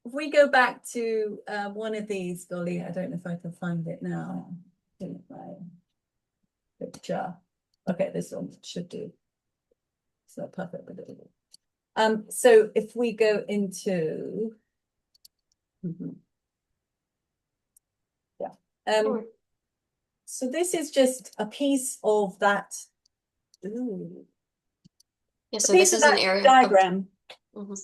If we go back to one of these, golly, I don't know if I can find it now. My picture. Okay, this one should do. It's not perfect, but it'll do. So if we go into, yeah. So this is just a piece of that. Ooh, Yeah. a So this piece of is an that area. diagram. Mm-hmm.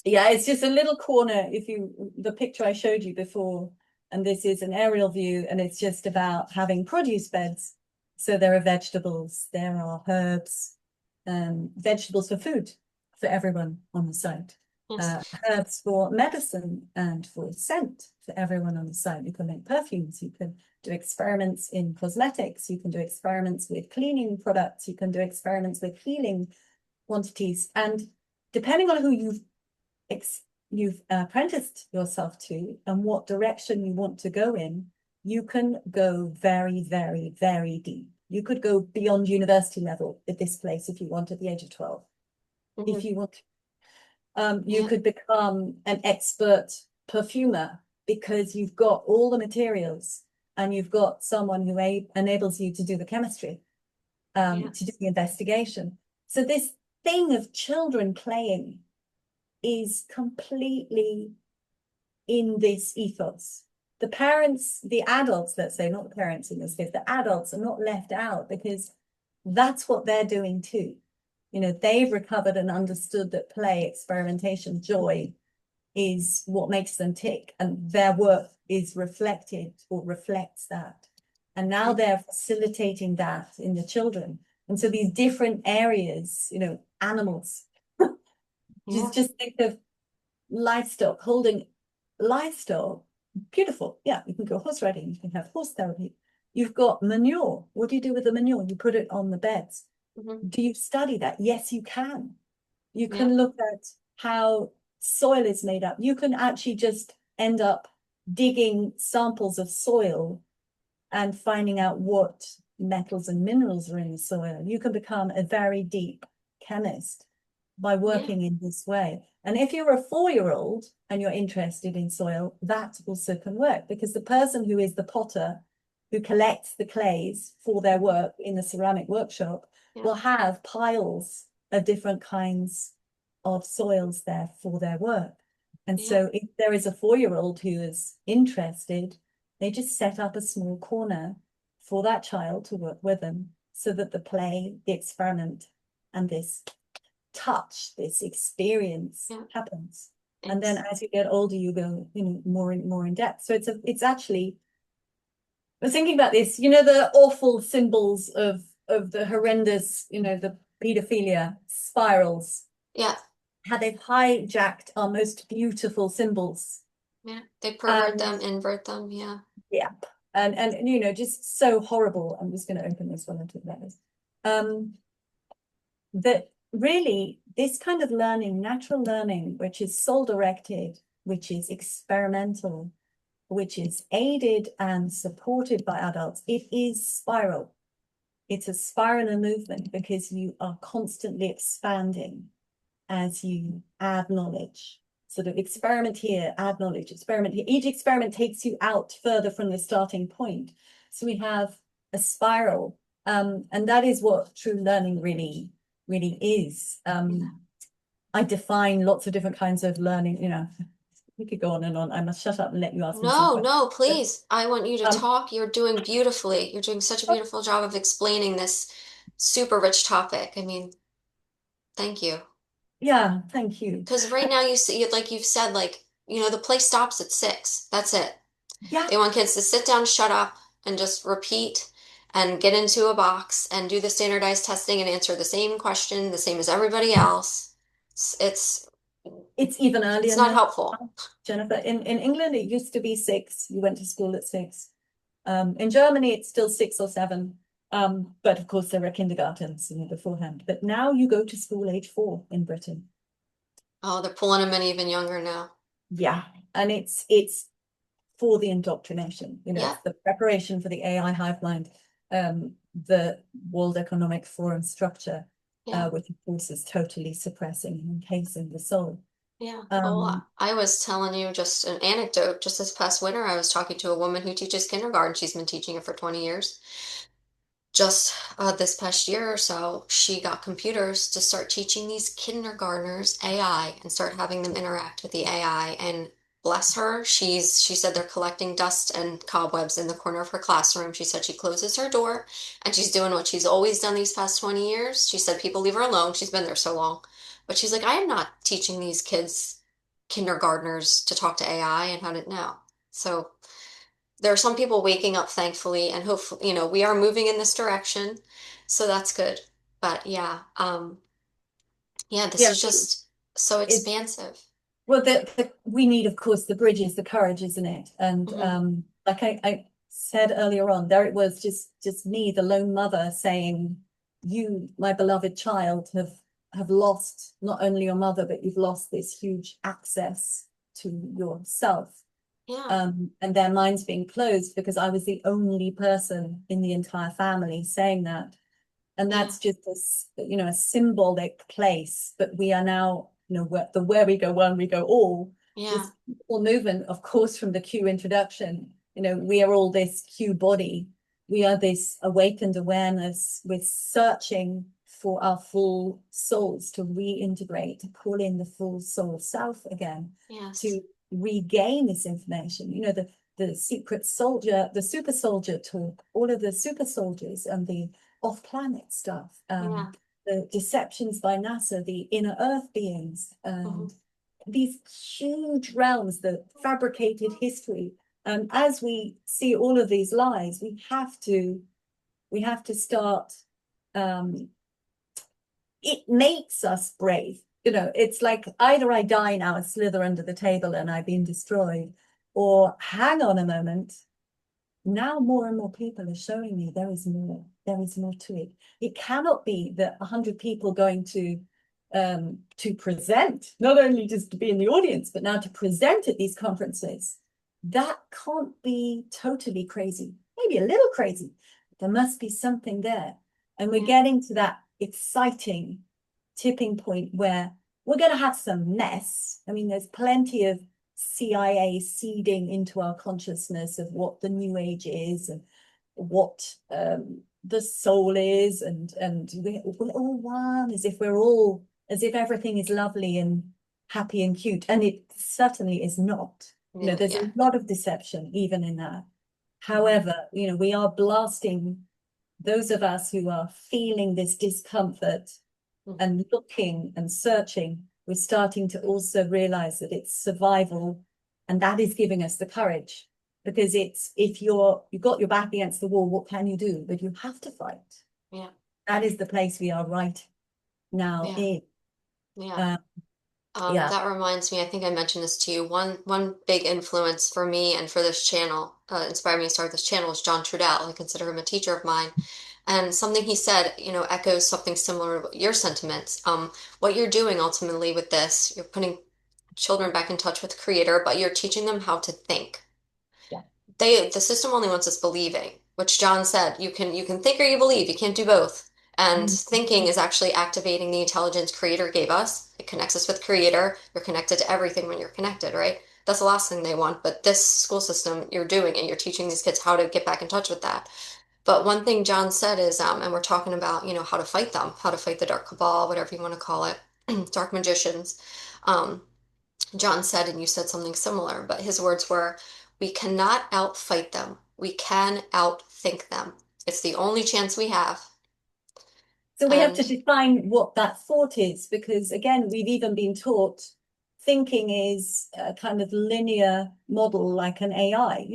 Yeah, it's just a little corner. If you, the picture I showed you before, and this is an aerial view, and it's just about having produce beds. So there are vegetables, there are herbs, vegetables for food for everyone on the site. Yes. Herbs for medicine and for scent for everyone on the site. You can make perfumes, you can do experiments in cosmetics, you can do experiments with cleaning products, you can do experiments with healing quantities. And depending on who you've apprenticed yourself to and what direction you want to go in, you can go very, very, very deep. You could go beyond university level at this place if you want at the age of 12. Mm-hmm. If you want, you Yeah. could become an expert perfumer because you've got all the materials and you've got someone who enables you to do the chemistry, Yeah. to do the investigation. So this thing of children playing is completely in this ethos. The parents, the adults, let's say, not the parents in this case, the adults are not left out because that's what they're doing too. You know, they've recovered and understood that play, experimentation, joy is what makes them tick, and their work is reflected or reflects that. And now they're facilitating that in the children. And so these different areas, you know, animals, Yeah. just think of livestock, holding livestock, beautiful. Yeah, you can go horse riding, you can have horse therapy. You've got manure. What do you do with the manure? You put it on the beds. Mm-hmm. Do you study that? Yes, you can. You Yeah. can look at how soil is made up. You can actually just end up digging samples of soil and finding out what metals and minerals are in the soil. You can become a very deep chemist by Yeah. working in this way. And if you're a 4-year-old and you're interested in soil, that also can work because the person who is the potter who collects the clays for their work in the ceramic workshop Yeah. will have piles of different kinds of soils there for their work. And Yeah. so if there is a 4-year-old who is interested, they just set up a small corner for that child to work with them so that the play, the experiment, and this touch, this experience Yeah. happens. And It's then as you get older, you go, you know, more in depth. So it's actually, I was thinking about this, you know, the awful symbols of the horrendous, you know, the pedophilia spirals, yeah. how they've hijacked our most beautiful symbols. Yeah. They pervert And them, invert them. Yeah. yeah, and you know, just so horrible. I'm just going to open this one and talk about this. That really this kind of learning, natural learning, which is soul directed, which is experimental, which is aided and supported by adults, it is spiral. It's a spiral movement because you are constantly expanding as you add knowledge. Sort of experiment here, add knowledge, experiment here. Each experiment takes you out further from the starting point. So we have a spiral, and that is what true learning really is. I define lots of different kinds of learning. We could go on and on. I must shut up and let you ask me some No, questions. no, But, please. I want you to um, talk. You're doing beautifully. You're doing such a beautiful job of explaining this super rich topic. I mean, thank you. yeah, thank you. Because right now you see, like you've said, like, the play stops at 6. That's it. Yeah, They want kids to sit down, shut up, and just repeat and get into a box and do the standardized testing and answer the same question, the same as everybody else. It's it's even it's earlier not now, helpful. Jennifer. In England, it used to be 6. You went to school at 6. In Germany, it's still 6 or 7. But of course, there are kindergartens beforehand. But now you go to school age 4 in Britain. Oh, they're pulling them in even younger now. Yeah, and it's for the indoctrination. It's Yep. the preparation for the AI hive mind, the World Economic Forum structure, Yeah. which of course is totally suppressing and encasing the soul. Yeah. Oh, Um, I was telling you just an anecdote. Just this past winter, I was talking to a woman who teaches kindergarten. She's been teaching it for 20 years. Just this past year or so, she got computers to start teaching these kindergartners AI and start having them interact with the AI. And bless her, she said they're collecting dust and cobwebs in the corner of her classroom. She said she closes her door and she's doing what she's always done these past 20 years. She said people leave her alone. She's been there so long. But she's like, I am not teaching these kids, kindergartners, to talk to AI and how to know. So there are some people waking up, thankfully, and hopefully, we are moving in this direction, so that's good. But yeah, this yeah, is just so it's expansive. well, we need, of course, the bridges, the courage, isn't it? And Hmm. like I said earlier on, there it was, just me, the lone mother, saying, "You, my beloved child, have lost not only your mother, but you've lost this huge access to yourself." Yeah, And their minds being closed because I was the only person in the entire family saying that. And yeah, that's just a symbolic place. But we are now, where we go one, we go all. yeah, This whole movement, of course, from the Q introduction, we are all this Q body. We are this awakened awareness. We're searching for our full souls to reintegrate, to pull in the full soul self again, yes, to regain this information. The secret soldier, the super soldier talk, all of the super soldiers and the off-planet stuff, yeah, the deceptions by NASA, the inner Earth beings, hmm, and these huge realms, the fabricated history. As we see all of these lies, we have to start. Um, it makes us brave. It's like either I die now and slither under the table and I've been destroyed, or hang on a moment, now more and more people are showing me there is more to it. It cannot be that 100 people going to present, not only just to be in the audience, but now to present at these conferences. That can't be totally crazy, maybe a little crazy. There must be something there. And we're yeah, getting to that exciting tipping point where we're going to have some mess. I mean, there's plenty of CIA seeding into our consciousness of what the new age is and what the soul is, and we're all one, as if everything is lovely and happy and cute, and it certainly is not. yeah, There's yeah, a lot of deception even in that. hmm, However, we are blasting those of us who are feeling this discomfort hmm, and looking and searching, we're starting to also realize that it's survival, and that is giving us the courage. Because it's if you've got your back against the wall, what can you do? But you have to fight. yeah, That is the place we are right now yeah, in. yeah. Uh, yeah, That reminds me, I think I mentioned this to you. One big influence for me and for this channel, inspired me to start this channel, was John Trudell. I consider him a teacher of mine. And something he said, echoes something similar to your sentiments. What you're doing ultimately with this, you're putting children back in touch with the creator, but you're teaching them how to think. the system only wants us believing, which John said, you can think or you believe, you can't do both. And thinking Mhm. is actually activating the intelligence creator gave us. It connects us with creator. You're connected to everything when you're connected, right? That's the last thing they want. But this school system, you're doing it. You're teaching these kids how to get back in touch with that. But one thing John said is, and we're talking about, how to fight them, how to fight the dark cabal, whatever you want to call it, dark magicians. Um, John said, and you said something similar, but his words were, we cannot outfight them. We can outthink them. It's the only chance we have. So we have to And define what that thought is, because again, we've even been taught thinking is a kind of linear model like an AI.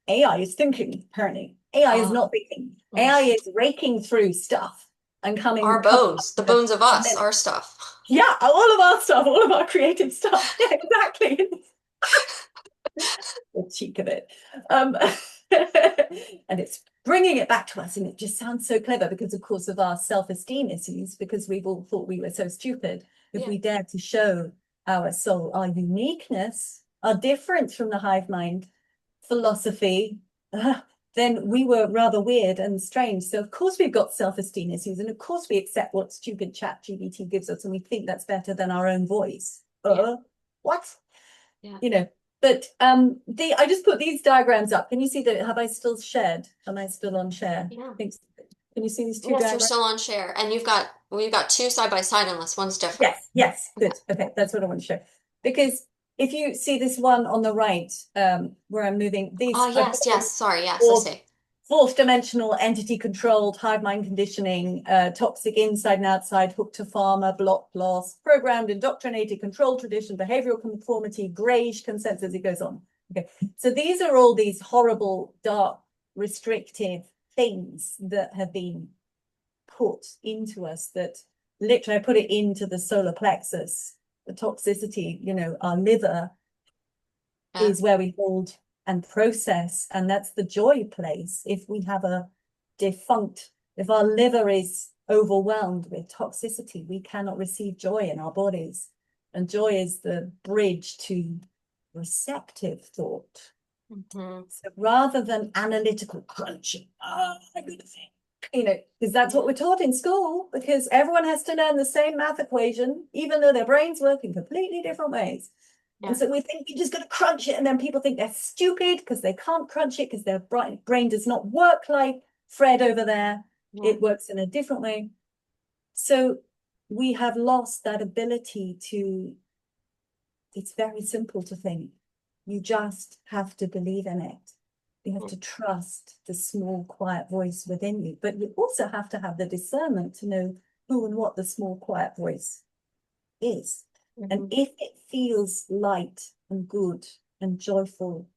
AI is thinking, apparently. AI is uh, not thinking. AI is raking through stuff and our coming up bones, the with a, bones of and us, then, our stuff. yeah, all of our stuff, all of our creative stuff. Yeah, exactly. The cheek of it. Um, and it's bringing it back to us, and it just sounds so clever because, of course, of our self-esteem issues, because we've all thought we were so stupid. If Yeah, we dared to show our soul, our uniqueness, our difference from the hive mind philosophy, then we were rather weird and strange. So, of course, we've got self-esteem issues, and of course, we accept what stupid chat GBT gives us, and we think that's better than our own voice. yeah, What? yeah, you know. But I just put these diagrams up. Can you see that? Have I still shared? Am I still on share? yeah. Can you see these two Yes, you're diagrams? still on share, and we've got two side by side unless one's different. Yes, yes, Okay. good. Okay, that's what I want to show. Because if you see this one on the right, where I'm moving, Oh, these I've yes, got yes. Sorry, yes, I fourth, see. fourth dimensional entity controlled, hive mind conditioning, toxic inside and outside, hook to farmer, block loss, programmed, indoctrinated, controlled tradition, behavioral conformity, grayish consensus, it goes on. Okay, so these are all these horrible, dark, restrictive things that have been put into us that literally I put it into the solar plexus, the toxicity, our liver Yeah. is where we hold and process, and that's the joy place. If we have a defunct, if our liver is overwhelmed with toxicity, we cannot receive joy in our bodies. And joy is the bridge to receptive thought. Hmm. So rather than analytical crunching, I good thing, because that's what Yeah. we're taught in school, because everyone has to learn the same math equation, even though their brains work in completely different ways. And Yeah. so we think you're just going to crunch it, and then people think they're stupid because they can't crunch it because their brain does not work like Fred over there. Yeah. It works in a different way. So we have lost that ability to, it's very simple to think. You just have to believe in it. You have to trust the small, quiet voice within you, but you also have to have the discernment to know who and what the small, quiet voice is. And Hmm. if it feels light and good and joyful,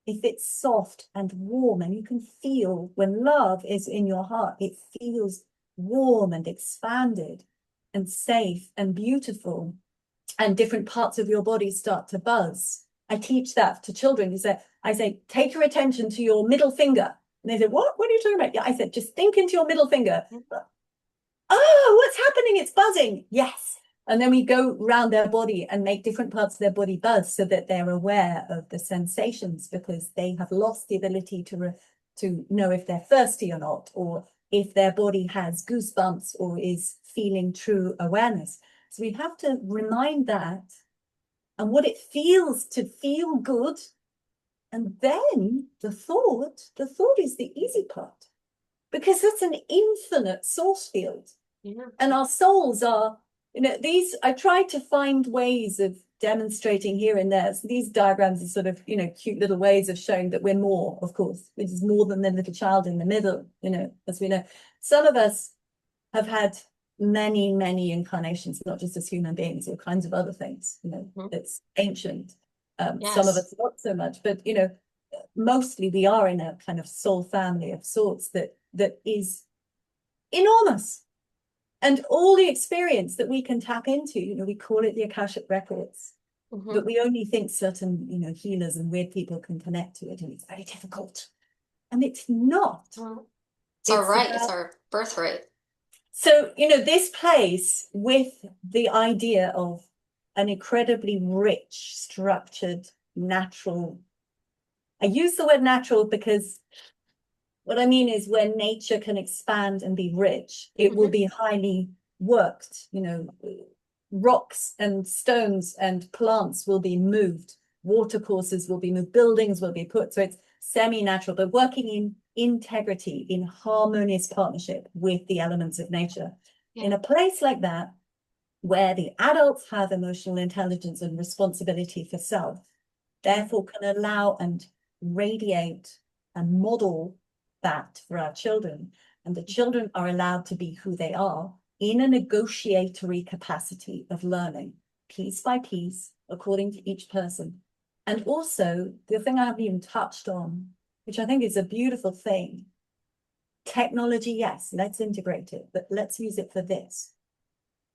if it's soft and warm, and you can feel when love is in your heart, it feels warm and expanded and safe and beautiful, and different parts of your body start to buzz. I teach that to children. I say, take your attention to your middle finger. And they say, what? What are you talking about? Yeah, I said, just think into your middle finger. Oh, what's happening? It's buzzing. Yes. And then we go around their body and make different parts of their body buzz so that they're aware of the sensations, because they have lost the ability to know if they're thirsty or not, or if their body has goosebumps or is feeling true awareness. So we have to remind that and what it feels to feel good. And then the thought is the easy part, because it's an infinite source field. Yeah. And our souls are, I tried to find ways of demonstrating here and there. So these diagrams are sort of, cute little ways of showing that we're more, of course, which is more than the little child in the middle, as we know. Some of us have had many, many incarnations, not just as human beings, all kinds of other things, Mhm. it's ancient. Some of Yes. us not so much, but mostly we are in a kind of soul family of sorts that is enormous. And all the experience that we can tap into, we call it the Akashic Records, Hmm. but we only think certain, healers and weird people can connect to it, and it's very difficult. And it's not. Well, it's our It's right. It's about, our birthright. so, this place with the idea of an incredibly rich, structured, natural I use the word natural because what I mean is where nature can expand and be rich, it will be highly worked. Rocks and stones and plants will be moved, watercourses will be moved, buildings will be put. So it's semi-natural, but working in integrity, in harmonious partnership with the elements of nature. Yeah. In a place like that, where the adults have emotional intelligence and responsibility for self, therefore can allow and radiate and model that for our children. And the children are allowed to be who they are in a negotiatory capacity of learning, piece by piece, according to each person. And also, the thing I haven't even touched on, which I think is a beautiful thing, technology, yes, let's integrate it, but let's use it for this.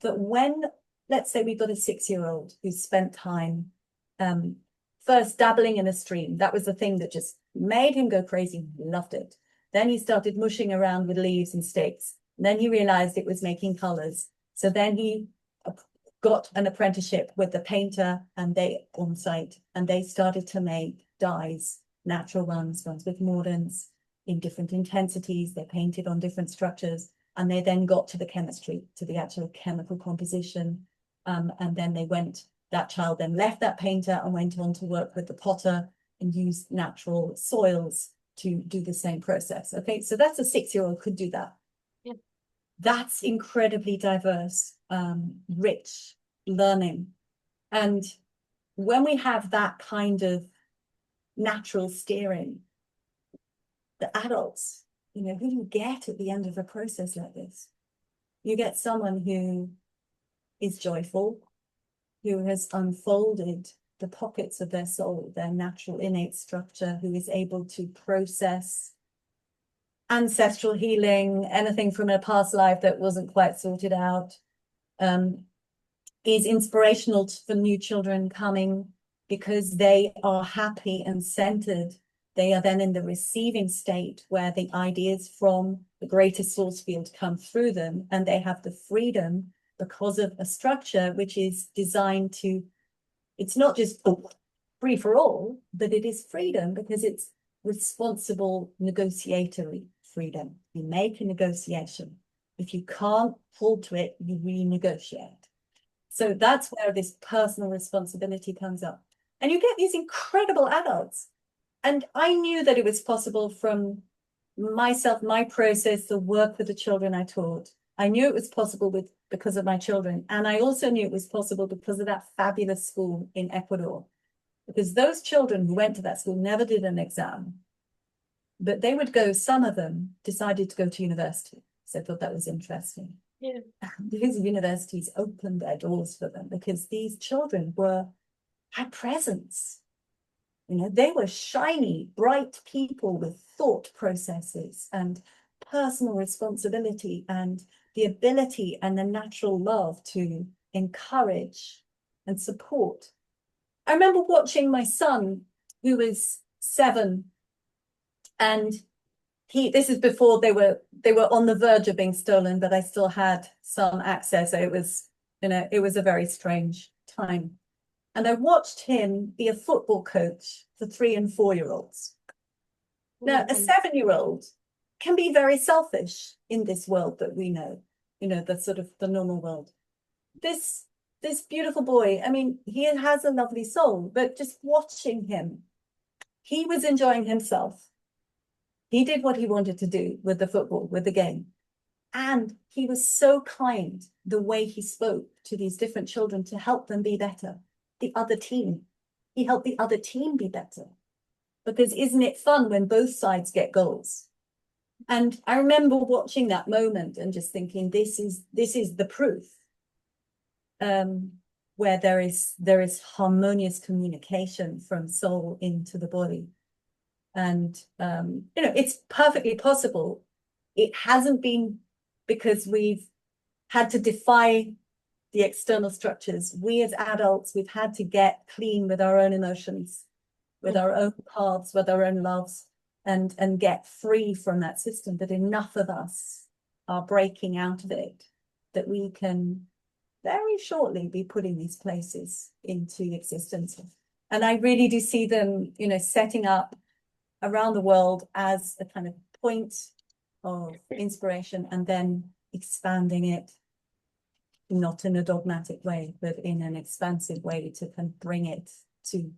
But when, let's say we've got a 6-year-old who spent time first dabbling in a stream, that was the thing that just made him go crazy, loved it. Then he started mushing around with leaves and sticks. And then he realized it was making colors. So then he got an apprenticeship with the painter and they on site, and they started to make dyes, natural ones with mordants in different intensities. They painted on different structures, and they then got to the chemistry, to the actual chemical composition. And then that child then left that painter and went on to work with the potter and used natural soils to do the same process. Okay, so that's a 6-year-old could do that. Yeah. That's incredibly diverse, rich learning. And when we have that kind of natural steering, the adults, who do you get at the end of a process like this? You get someone who is joyful, who has unfolded the pockets of their soul, their natural innate structure, who is able to process ancestral healing, anything from a past life that wasn't quite sorted out, is inspirational for new children coming because they are happy and centered. They are then in the receiving state where the ideas from the greatest source field come through them, and they have the freedom because of a structure which is designed to, it's not just free for all, but it is freedom because it's responsible negotiatory freedom. You make a negotiation. If you can't hold to it, you renegotiate. So that's where this personal responsibility comes up. And you get these incredible adults. And I knew that it was possible from myself, my process, the work with the children I taught. I knew it was possible because of my children. And I also knew it was possible because of that fabulous school in Ecuador. Because those children who went to that school never did an exam. But they would go, some of them decided to go to university. So I thought that was interesting. Yeah. These universities opened their doors for them because these children had presence. They were shiny, bright people with thought processes and personal responsibility and the ability and the natural love to encourage and support. I remember watching my son, who was 7, and this is before they were on the verge of being stolen, but I still had some access. So it was a very strange time. And I watched him be a football coach for 3 and 4-year-olds. Now, a 7-year-old can be very selfish in this world that we know, the sort of the normal world. This beautiful boy, I mean, he has a lovely soul, but just watching him, he was enjoying himself. He did what he wanted to do with the football, with the game. And he was so kind the way he spoke to these different children to help them be better. The other team, he helped the other team be better. Because isn't it fun when both sides get goals? And I remember watching that moment and just thinking, this is the proof, where there is harmonious communication from soul into the body. And it's perfectly possible. It hasn't been because we've had to defy the external structures. We as adults, we've had to get clean with our own emotions, with our own paths, with our own loves, and get free from that system. But enough of us are breaking out of it that we can very shortly be putting these places into existence. And I really do see them, setting up around the world as a kind of point of inspiration, and then expanding it, not in a dogmatic way, but in an expansive way, to kind of bring it to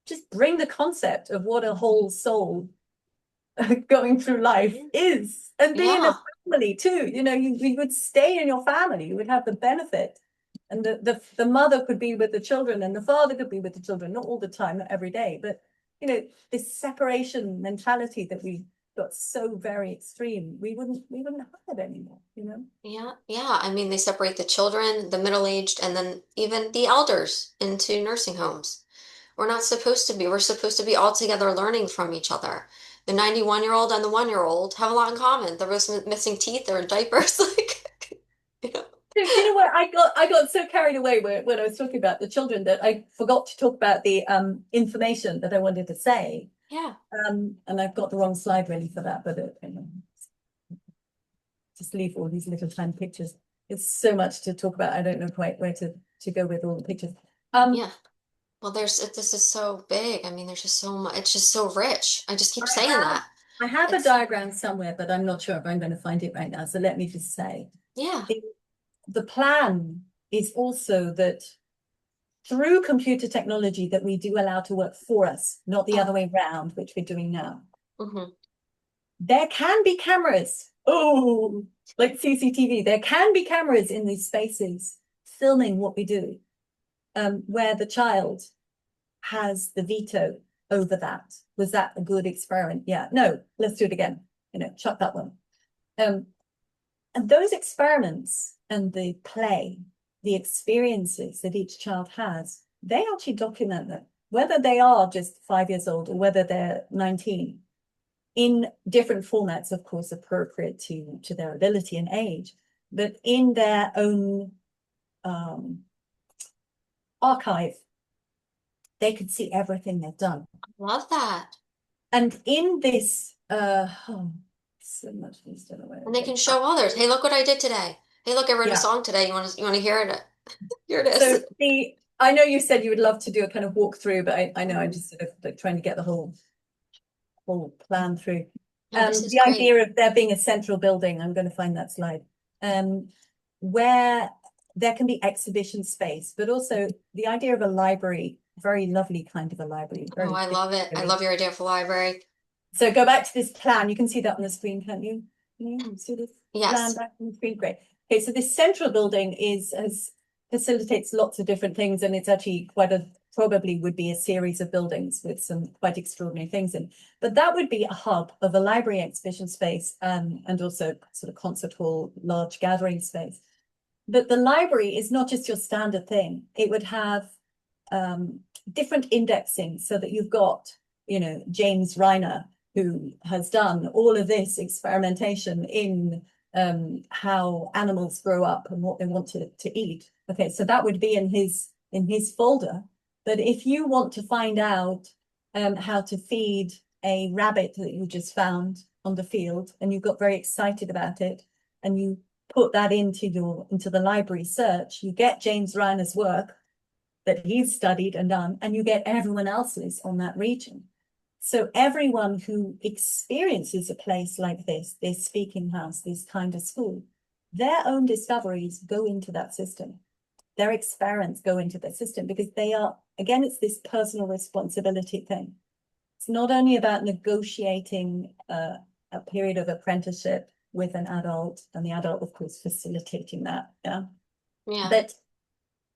just bring the concept of what a whole soul going through life is, and be in Yeah. a family too. You know, you would stay in your family, you would have the benefit, and the mother could be with the children, and the father could be with the children, not all the time, not every day, but you know, this separation mentality that we got so very extreme, we wouldn't have it anymore, you know. Yeah. Yeah. I mean, they separate the children, the middle-aged, and then even the elders into nursing homes. We're not supposed to be. We're supposed to be all together learning from each other. The 91-year-old and the 1-year-old have a lot in common. They're both missing teeth or diapers. Like, you know. Do you know what, I got so carried away when I was talking about the children that I forgot to talk about the information that I wanted to say. Yeah. And I've got the wrong slide really for that, but just leave all these little tiny pictures. It's so much to talk about. I don't know quite where to go with all the pictures. Yeah. Well, this is so big. I mean, there's just so much. It's just so rich. I just keep I saying have that. I have a It's, diagram somewhere, but I'm not sure if I'm going to find it right now. So let me just say, yeah. the plan is also that through computer technology that we do allow to work for us, not the other Oh, way around, which we're doing now. hmm. There can be cameras. Oh, like CCTV. There can be cameras in these spaces filming what we do, where the child has the veto over that. Was that a good experiment? Yeah. No, let's do it again. You know, chuck that one. Um, and those experiments and the play, the experiences that each child has, they actually document them, whether they are just 5 years old or whether they're 19, in different formats, of course, appropriate to their ability and age, but in their own archive, they could see everything they've done. Love that. And in this, oh, so much needs to know where. And they Okay. can show others. Hey, look what I did today. Hey, look, I wrote a Yeah. song today. You want to hear it? Here it So is. I know you said you would love to do a kind of walkthrough, but I know I'm Mhm. just sort of like trying to get the whole plan through. No, this is The great. idea of there being a central building, I'm going to find that slide, where there can be exhibition space, but also the idea of a library, very lovely kind of a library, Oh, very I big love it. I library. love your idea for library. So go back to this plan. You can see that on the screen, can't you? Can you see this plan Yes. back on the screen? Great. Okay, so this central building facilitates lots of different things, and it's actually probably would be a series of buildings with some quite extraordinary things in. But that would be a hub of a library exhibition space, and also sort of concert hall, large gathering space. But the library is not just your standard thing. It would have different indexing so that you've got, you know, James Reiner, who has done all of this experimentation in how animals grow up and what they want to eat. Okay, so that would be in his folder. But if you want to find out how to feed a rabbit that you just found on the field and you got very excited about it, and you put that into the library search, you get James Reiner's work that he's studied and done, and you get everyone else's on that region. So everyone who experiences a place like this speaking house, this kind of school, their own discoveries go into that system. Their experiments go into the system because they are, again, it's this personal responsibility thing. It's not only about negotiating a period of apprenticeship with an adult, and the adult, of course, facilitating that, yeah. Yeah. But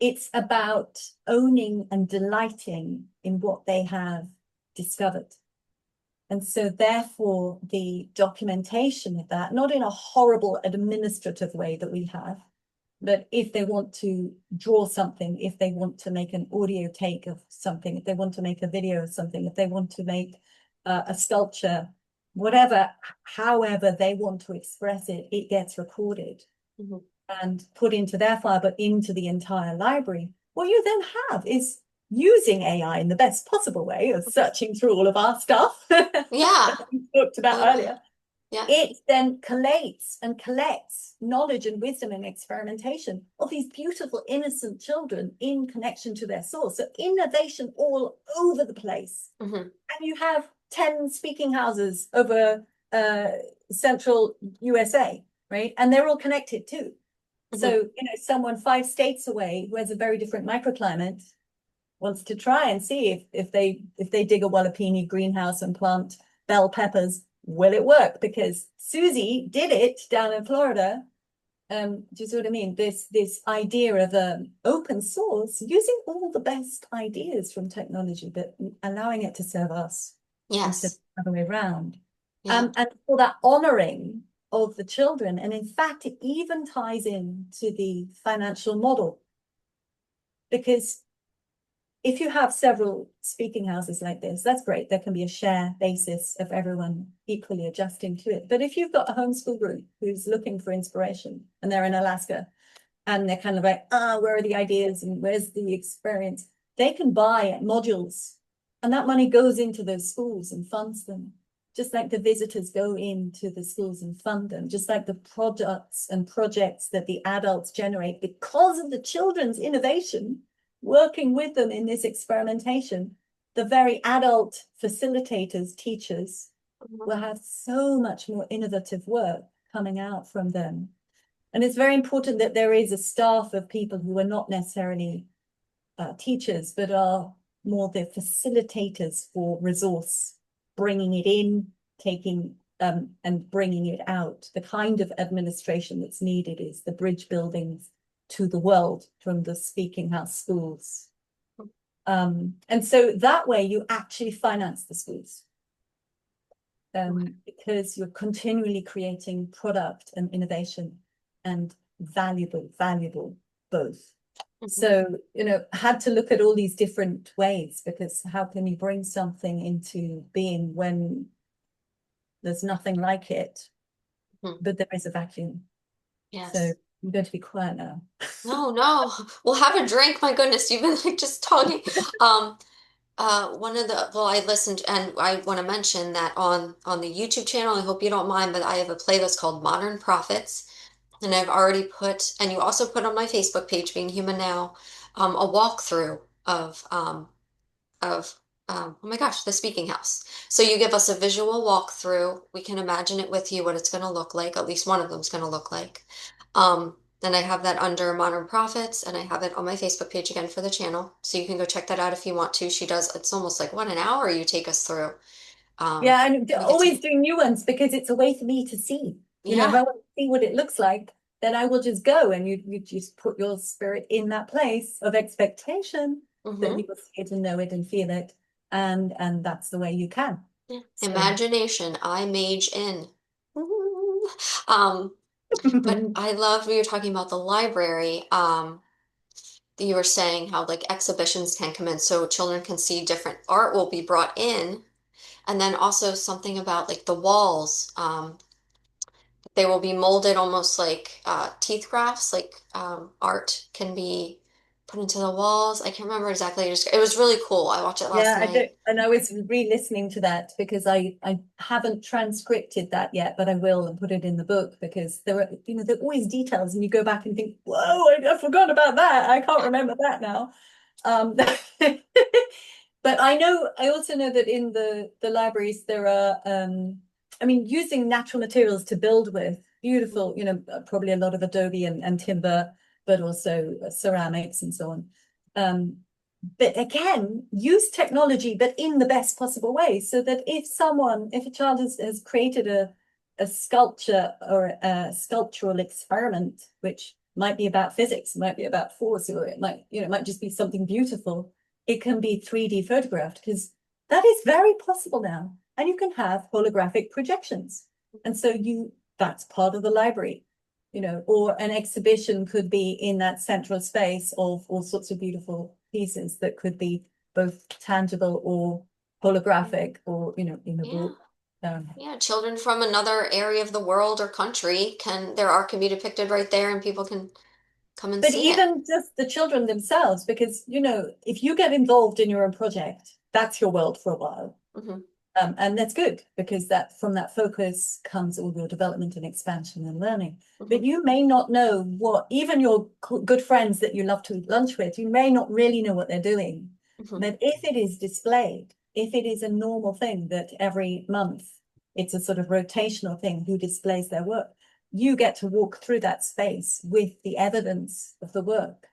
it's about owning and delighting in what they have discovered. And so therefore the documentation of that, not in a horrible administrative way that we have, but if they want to draw something, if they want to make an audio take of something, if they want to make a video of something, if they want to make a sculpture, whatever, however they want to express it, it gets recorded Mhm. and put into their file, but into the entire library. What you then have is, using AI in the best possible way of searching through all of our stuff that Yeah. we talked about earlier, Yeah. it then collates and collects knowledge and wisdom and experimentation of these beautiful, innocent children in connection to their source. So innovation all over the place. Hmm. And you have 10 speaking houses over central USA, right? And they're all connected too. So, Mhm. someone 5 states away who has a very different microclimate wants to try and see if they dig a jalapeno greenhouse and plant bell peppers, will it work? Because Susie did it down in Florida. Do you see what I mean? This idea of open source, using all the best ideas from technology, but allowing it to serve us instead of Yes. the other way around. Yeah. And for that honoring of the children, and in fact, it even ties in to the financial model, because if you have several speaking houses like this, that's great. There can be a share basis of everyone equally adjusting to it. But if you've got a homeschool group who's looking for inspiration and they're in Alaska and they're kind of like, where are the ideas and where's the experience? They can buy modules and that money goes into those schools and funds them. Just like the visitors go into the schools and fund them, just like the products and projects that the adults generate because of the children's innovation working with them in this experimentation, the very adult facilitators, teachers, Mhm. will have so much more innovative work coming out from them. And it's very important that there is a staff of people who are not necessarily teachers, but are more the facilitators for resource, bringing it in, taking and bringing it out. The kind of administration that's needed is the bridge buildings to the world from the speaking house schools. And so that way you actually finance the schools because you're continually creating product and innovation and valuable both. Mhm. So, had to look at all these different ways because how can you bring something into being when there's nothing like it, Mhm. but there is a vacuum? So Yes. I'm going to be quiet now. No, no. We'll have a drink. My goodness, you've been like just talking. Um, one of the, well, I listened and I want to mention that on the YouTube channel, I hope you don't mind, but I have a playlist called Modern Prophets. And I've already put, and you also put on my Facebook page, Being Human Now, a walkthrough of oh my gosh, the speaking house. So you give us a visual walkthrough. We can imagine it with you, what it's going to look like. At least one of them is going to look like. And I have that under Modern Prophets, and I have it on my Facebook page again for the channel. So you can go check that out if you want to. She does, it's almost like what, an hour you take us through. Um, Yeah, and we get to, always doing new ones because it's a way for me to see. If yeah. I want to see what it looks like, then I will just go and you just put your spirit in that place of expectation that Hmm. you will see it and know it and feel it. And that's the way you can. Yeah. So Imagination, I mage in. Ooh. Um, but I love when you're talking about the library. You were saying how like exhibitions can come in so children can see different art will be brought in, and then also something about like the walls. They will be molded almost like teeth grafts, like art can be put into the walls. I can't remember exactly. It was really cool. I watched it last yeah, I don't, night. and I was re-listening to that because I haven't transcripted that yet, but I will and put it in the book because there are always details and you go back and think, whoa, I forgot about that. I can't remember that now. But I also know that in the libraries there are, I mean, using natural materials to build with, beautiful, probably a lot of adobe and timber, but also ceramics and so on. But again, use technology, but in the best possible way, so that if a child has created a sculpture or a sculptural experiment, which might be about physics, might be about force, or it might just be something beautiful, it can be 3D photographed because that is very possible now. And you can have holographic projections. And so that's part of the library, or an exhibition could be in that central space of all sorts of beautiful pieces that could be both tangible or holographic or, in a Yeah. book. Um, Yeah, children from another area of the world or country their art can be depicted right there and people can come and but see it. even just the children themselves, because, if you get involved in your own project, that's your world for a while. Hmm. And that's good because from that focus comes all your development and expansion and learning. But Hmm. you may not know even your good friends that you love to eat lunch with, you may not really know what they're doing. Hmm. But if it is displayed, if it is a normal thing that every month it's a sort of rotational thing, who displays their work, you get to walk through that space with the evidence of the work.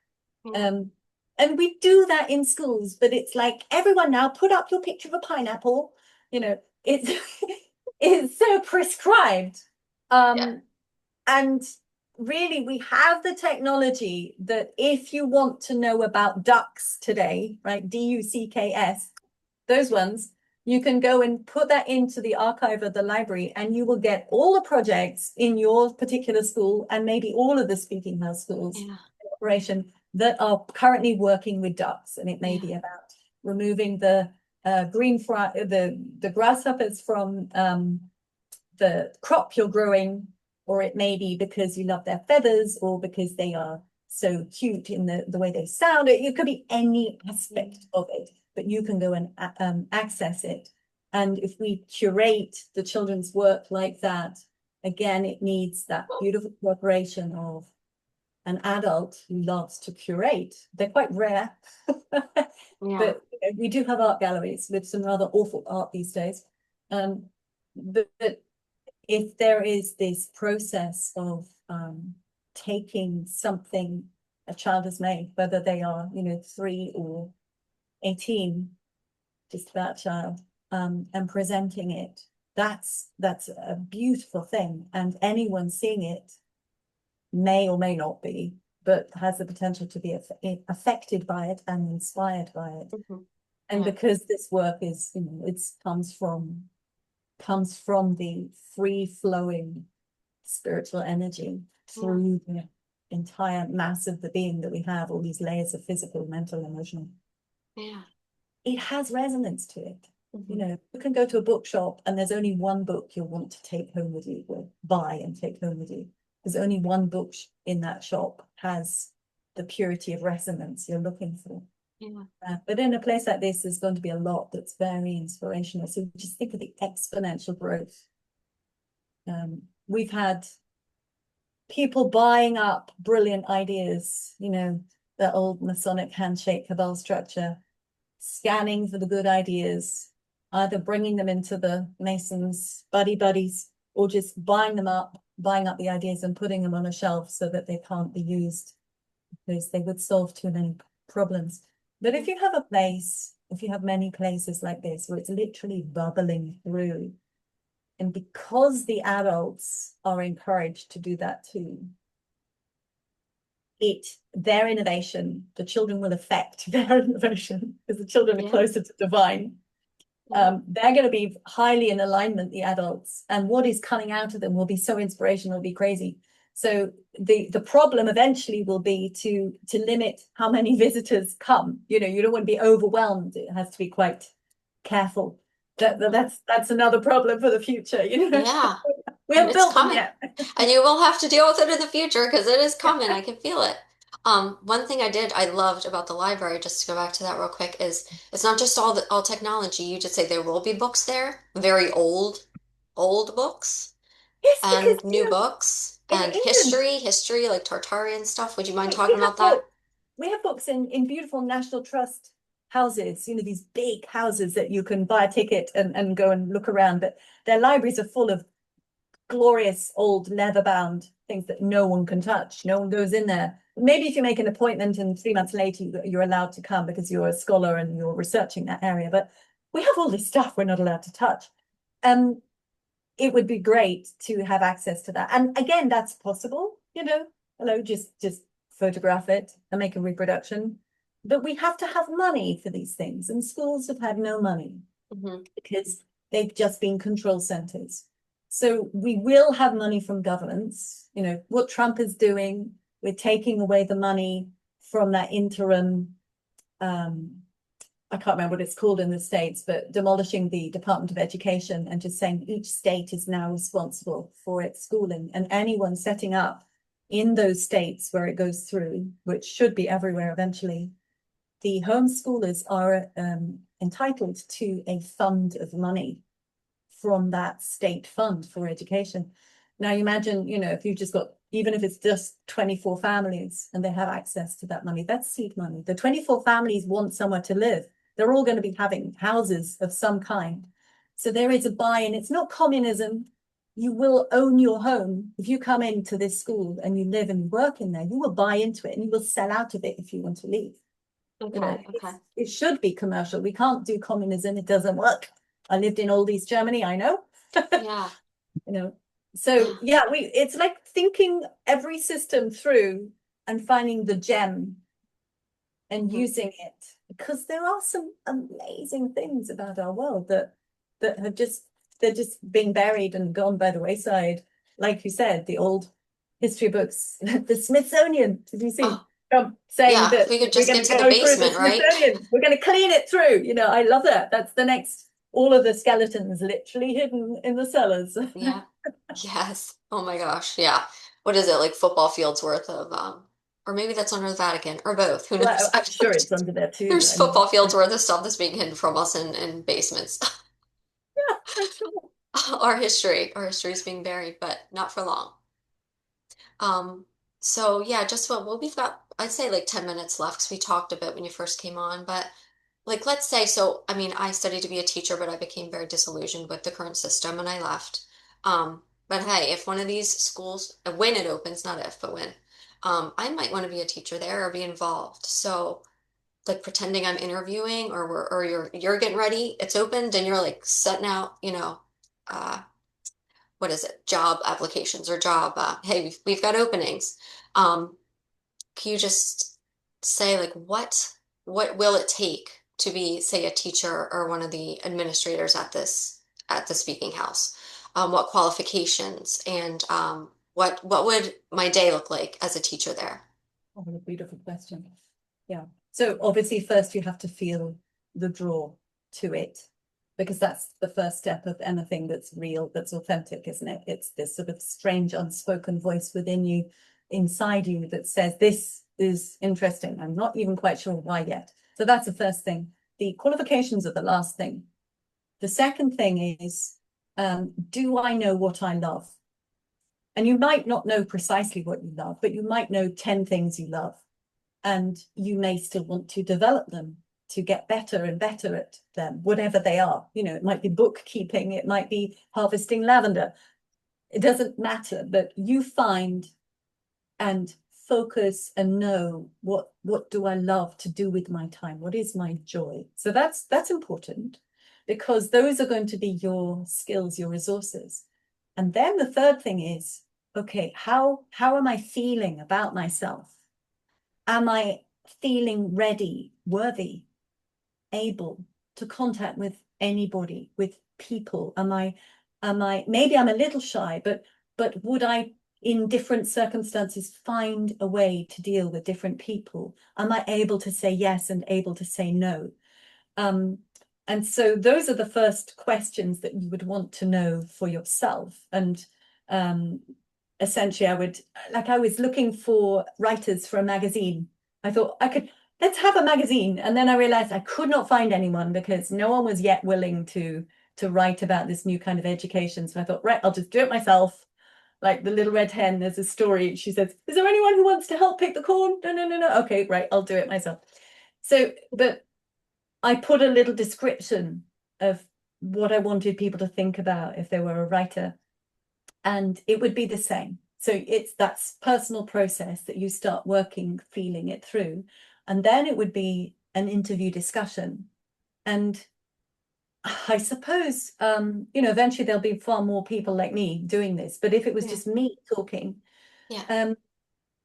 And we do that in schools, but it's like, everyone now put up your picture of a pineapple. You know, it's it's so prescribed. Yeah. And really, we have the technology that if you want to know about ducks today, right, DUCKS, those ones, you can go and put that into the archive of the library, and you will get all the projects in your particular school, and maybe all of the Speaking House schools Yeah. in operation, that are currently working with ducks. And it may be about removing the the grasshoppers from the crop you're growing, or it may be because you love their feathers, or because they are so cute in the way they sound. It could be any aspect of it, but you can go and access it. And if we curate the children's work like that, again, it needs that beautiful cooperation of an adult who loves to curate. They're quite rare, Yeah. but we do have art galleries with some rather awful art these days. But if there is this process of taking something a child has made, whether they are, 3 or 18, just about child, and presenting it, that's a beautiful thing. And anyone seeing it may or may not be, but has the potential to be affected by it and inspired by it. Mhm. And Yeah. because this work is, it comes from the free-flowing spiritual energy Yeah. through the entire mass of the being that we have, all these layers of physical, mental, emotional. Yeah. It has resonance to it. Mhm. You can go to a bookshop and there's only one book you'll want to take home with you, or buy and take home with you. There's only one book in that shop has the purity of resonance you're looking for. Yeah. But in a place like this, there's going to be a lot that's very inspirational. So just think of the exponential growth. We've had people buying up brilliant ideas, the old Masonic handshake cabal structure, scanning for the good ideas, either bringing them into the Masons' buddies, or just buying up the ideas and putting them on a shelf so that they can't be used, because they would solve too many problems. But if you have a place, if you have many places like this where it's literally bubbling through, and because the adults are encouraged to do that too, their innovation, the children will affect their innovation, because the children are Yeah. closer to divine. Yeah. They're going to be highly in alignment, the adults, and what is coming out of them will be so inspirational, it'll be crazy. So the problem eventually will be to limit how many visitors come. You don't want to be overwhelmed. It has to be quite careful. That's another problem for the future. Yeah. We And haven't it's built them coming. yet. And you will have to deal with it in the future because it is Yeah. coming. I can feel it. One thing I loved about the library, just to go back to that real quick, is it's not just all technology. You just say there will be books there, very old books Yes, because and new books in and England, history like Tartarian stuff. Would you mind right, we talking have about that? books. We have books in beautiful National Trust houses, these big houses that you can buy a ticket and go and look around. But their libraries are full of glorious old leather-bound things that no one can touch. No one goes in there. Maybe if you make an appointment and 3 months later you're allowed to come because you're a scholar and you're researching that area. But we have all this stuff we're not allowed to touch. It would be great to have access to that. And again, that's possible, just photograph it and make a reproduction. But we have to have money for these things. And schools have had no money Hmm. because they've just been control centers. So we will have money from governments. What Trump is doing, we're taking away the money from that interim, I can't remember what it's called in the States, but demolishing the Department of Education and just saying each state is now responsible for its schooling, and anyone setting up in those states where it goes through, which should be everywhere eventually, the homeschoolers are entitled to a fund of money from that state fund for education. Now you imagine, if you've just got, even if it's just 24 families and they have access to that money, that's seed money. The 24 families want somewhere to live. They're all going to be having houses of some kind. So there is a buy-in. It's not communism. You will own your home. If you come into this school and you live and work in there, you will buy into it and you will sell out of it if you want to leave. You know, Okay. Okay. it should be commercial. We can't do communism. It doesn't work. I lived in old East Germany. I know. Yeah. You know, so yeah, it's like thinking every system through and finding the gem and Mhm. using it, because there are some amazing things about our world that have just, they're just being buried and gone by the wayside. Like you said, the old history books, the Smithsonian, did you see Oh, Trump saying yeah. If that we could we're just going get to to the go through the basement, right? Smithsonian, we're going to clean it through? You know, I love that. That's the next, all of the skeletons literally hidden in the cellars. Yeah. Yes. Oh my gosh. Yeah. What is it, like football fields worth of or maybe that's under the Vatican or both. Who knows? Well, I'm sure it's under there too. There's I mean, football fields worth of stuff that's being hidden from us in basements. yeah, I'm sure. Our history is being buried, but not for long. Um, so yeah, just well, we've got, I'd say like 10 minutes left because we talked a bit when you first came on, but like, let's say, so, I mean, I studied to be a teacher, but I became very disillusioned with the current system and I left. But hey, if one of these schools, when it opens, not if, but when, I might want to be a teacher there or be involved. So, like pretending I'm interviewing or you're getting ready, it's opened and you're like setting out, uh, what is it, job applications or job, hey, we've got openings. Um, can you just say like what will it take to be, say, a teacher or one of the administrators at the speaking house? What qualifications and what would my day look like as a teacher there? Oh, what a beautiful question. Yeah. So obviously, first you have to feel the draw to it, because that's the first step of anything that's real, that's authentic, isn't it? It's this sort of strange unspoken voice within you, inside you, that says, this is interesting. I'm not even quite sure why yet. So that's the first thing. The qualifications are the last thing. The second thing is, do I know what I love? And you might not know precisely what you love, but you might know 10 things you love. And you may still want to develop them to get better and better at them, whatever they are. You know, it might be bookkeeping, it might be harvesting lavender. It doesn't matter, but you find and focus and know what do I love to do with my time? What is my joy? So that's important, because those are going to be your skills, your resources. And then the third thing is, okay, how am I feeling about myself? Am I feeling ready, worthy, able to contact with anybody, with people? Maybe I'm a little shy, but would I, in different circumstances, find a way to deal with different people? Am I able to say yes and able to say no? Um, and so those are the first questions that you would want to know for yourself. And essentially, I was looking for writers for a magazine. I thought let's have a magazine. And then I realized I could not find anyone, because no one was yet willing to write about this new kind of education. So I thought, right, I'll just do it myself. Like the little red hen, there's a story. She says, is there anyone who wants to help pick the corn? No, no, no, no. Okay, right, I'll do it myself. So, but I put a little description of what I wanted people to think about if they were a writer, and it would be the same. So that's personal process that you start working, feeling it through, and then it would be an interview discussion. And I suppose, eventually there'll be far more people like me doing this. But if it was Yeah. just me talking, Yeah.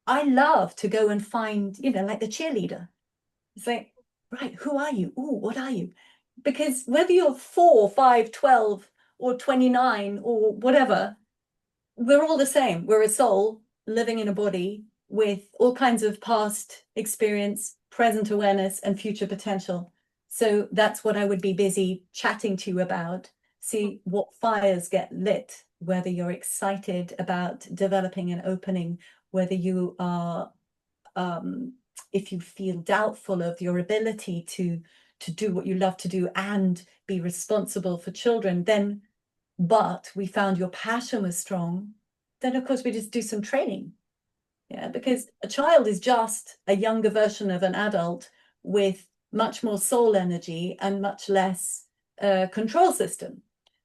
I love to go and find, like the cheerleader. It's like, right, who are you? Oh, what are you? Because whether you're 4, 5, 12, or 29 or whatever, we're all the same. We're a soul living in a body with all kinds of past experience, present awareness, and future potential. So that's what I would be busy chatting to you about. See what fires get lit, whether you're excited about developing and opening, whether you are, if you feel doubtful of your ability to do what you love to do and be responsible for children, then, but we found your passion was strong, then of course we just do some training. Yeah, because a child is just a younger version of an adult with much more soul energy and much less control system.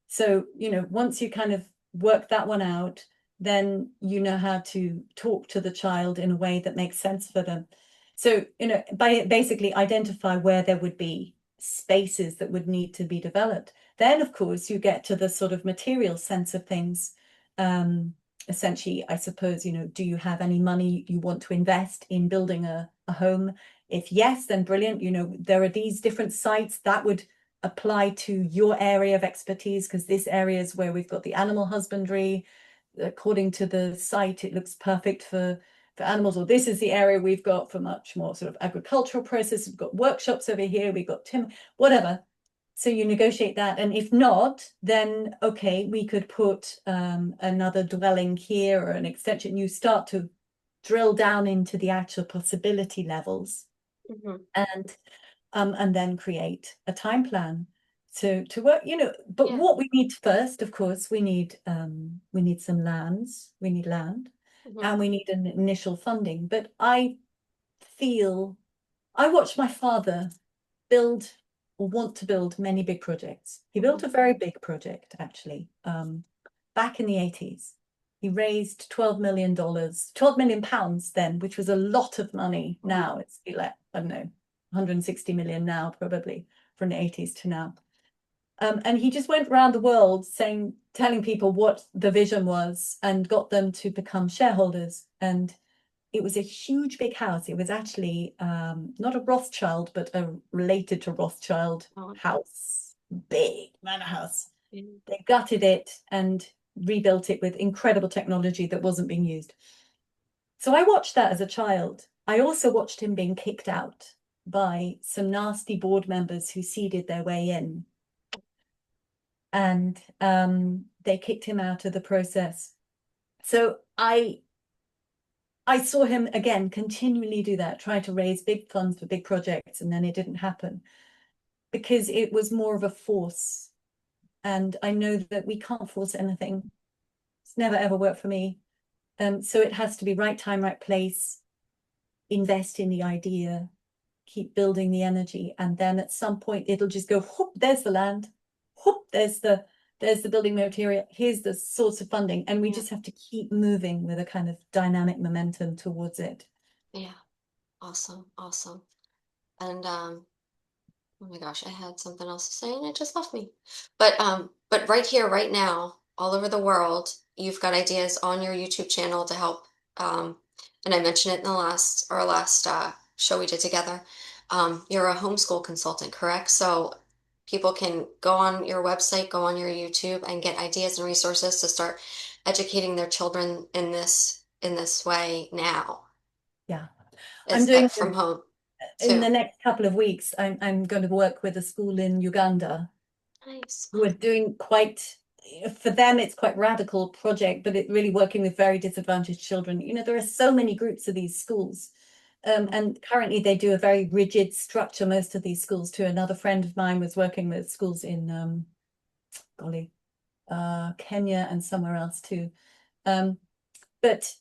So, once you kind of work that one out, then you know how to talk to the child in a way that makes sense for them. So, by basically identify where there would be spaces that would need to be developed. Then, of course, you get to the sort of material sense of things. Essentially, I suppose, do you have any money you want to invest in building a home? If yes, then brilliant. There are these different sites that would apply to your area of expertise, because this area is where we've got the animal husbandry. According to the site, it looks perfect for animals, or this is the area we've got for much more sort of agricultural process. We've got workshops over here, we've got timber, whatever. So you negotiate that, and if not, then okay, we could put another dwelling here or an extension. You start to drill down into the actual possibility levels, Mhm. and then create a time plan to work. But Yeah. what we need first, of course, we need some lands. We need land, Mhm. and we need an initial funding. But feel I watched my father build or want to build many big projects. He built Mhm. a very big project, actually, back in the 80s. He raised $12 million, £12 million then, which was a lot of money. Mhm. Now it's like, I don't know, 160 million now, probably, from the 80s to now. And he just went around the world telling people what the vision was and got them to become shareholders. And it was a huge big house. It was actually not a Rothschild, but a related to Rothschild Oh, house, big manor house. yeah. They gutted it and rebuilt it with incredible technology that wasn't being used. So I watched that as a child. I also watched him being kicked out by some nasty board members who seeded their way in. And they kicked him out of the process. So I saw him again continually do that, try to raise big funds for big projects, and then it didn't happen because it was more of a force. And I know that we can't force anything. It's never ever worked for me. So it has to be right time, right place, invest in the idea, keep building the energy, and then at some point it'll just go, whoop, there's the land, whoop, there's the building material, here's the source of funding, and we Yeah. just have to keep moving with a kind of dynamic momentum towards it. Yeah. Awesome. Awesome. And oh my gosh, I had something else to say and it just left me. But right here, right now, all over the world, you've got ideas on your YouTube channel to help. And I mentioned it in the last show we did together. You're a homeschool consultant, correct? So people can go on your website, go on your YouTube, and get ideas and resources to start educating their children in this way now. Yeah, I'm Is doing from home in the too. next couple of weeks. I'm going to work with a school in Uganda Nice. who are doing quite, for them, it's quite radical project, but it really working with very disadvantaged children. There are so many groups of these schools. And currently they do a very rigid structure, most of these schools too. Another friend of mine was working with schools in golly, Kenya and somewhere else too. Um, but